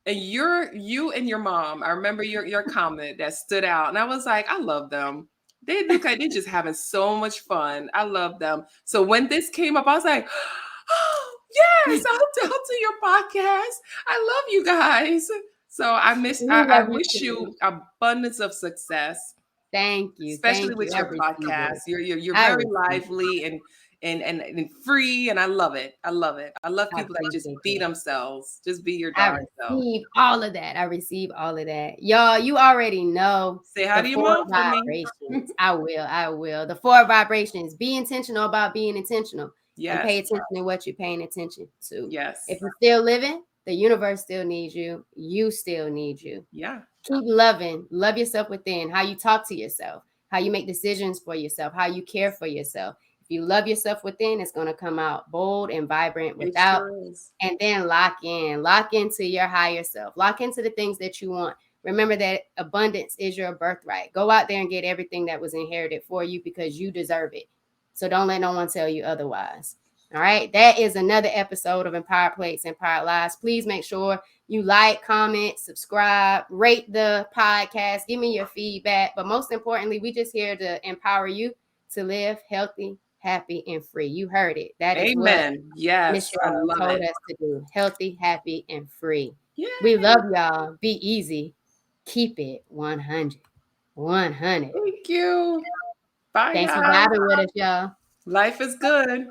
and you and your mom, I remember your comment that stood out. And I was like, I love them. They look like they're just having so much fun. I love them. So when this came up, I was like, oh, yes, I'll do your podcast. I love you guys. So I wish you abundance of success. Thank you. Especially with your podcast. You're very lively and free, and I love it. I love it. I love people that just be themselves. Just be your darn self. I receive all of that. I receive all of that. Y'all, you already know. Say hi to your mom for me. I will. The 4 vibrations. Be intentional about being intentional. Yes. And pay attention to what you're paying attention to. Yes. If you're still living, the universe still needs you. You still need you. Yeah. Keep loving. Love yourself within. How you talk to yourself. How you make decisions for yourself. How you care for yourself. If you love yourself within, it's going to come out bold and vibrant without. And then lock into your higher self. Lock into the things that you want. Remember that abundance is your birthright. Go out there and get everything that was inherited for you because you deserve it. So don't let no one tell you otherwise. All right. That is another episode of Empowered Plates, Empowered Lives. Please make sure you like, comment, subscribe, rate the podcast. Give me your feedback. But most importantly, we just here to empower you to live healthy, happy, and free. You heard it. That is Amen. What yes, Michelle told us to do. Healthy, happy, and free. Yay. We love y'all. Be easy. Keep it 100. 100. Thank you. Bye. Thanks for vibing with us, y'all. Life is good.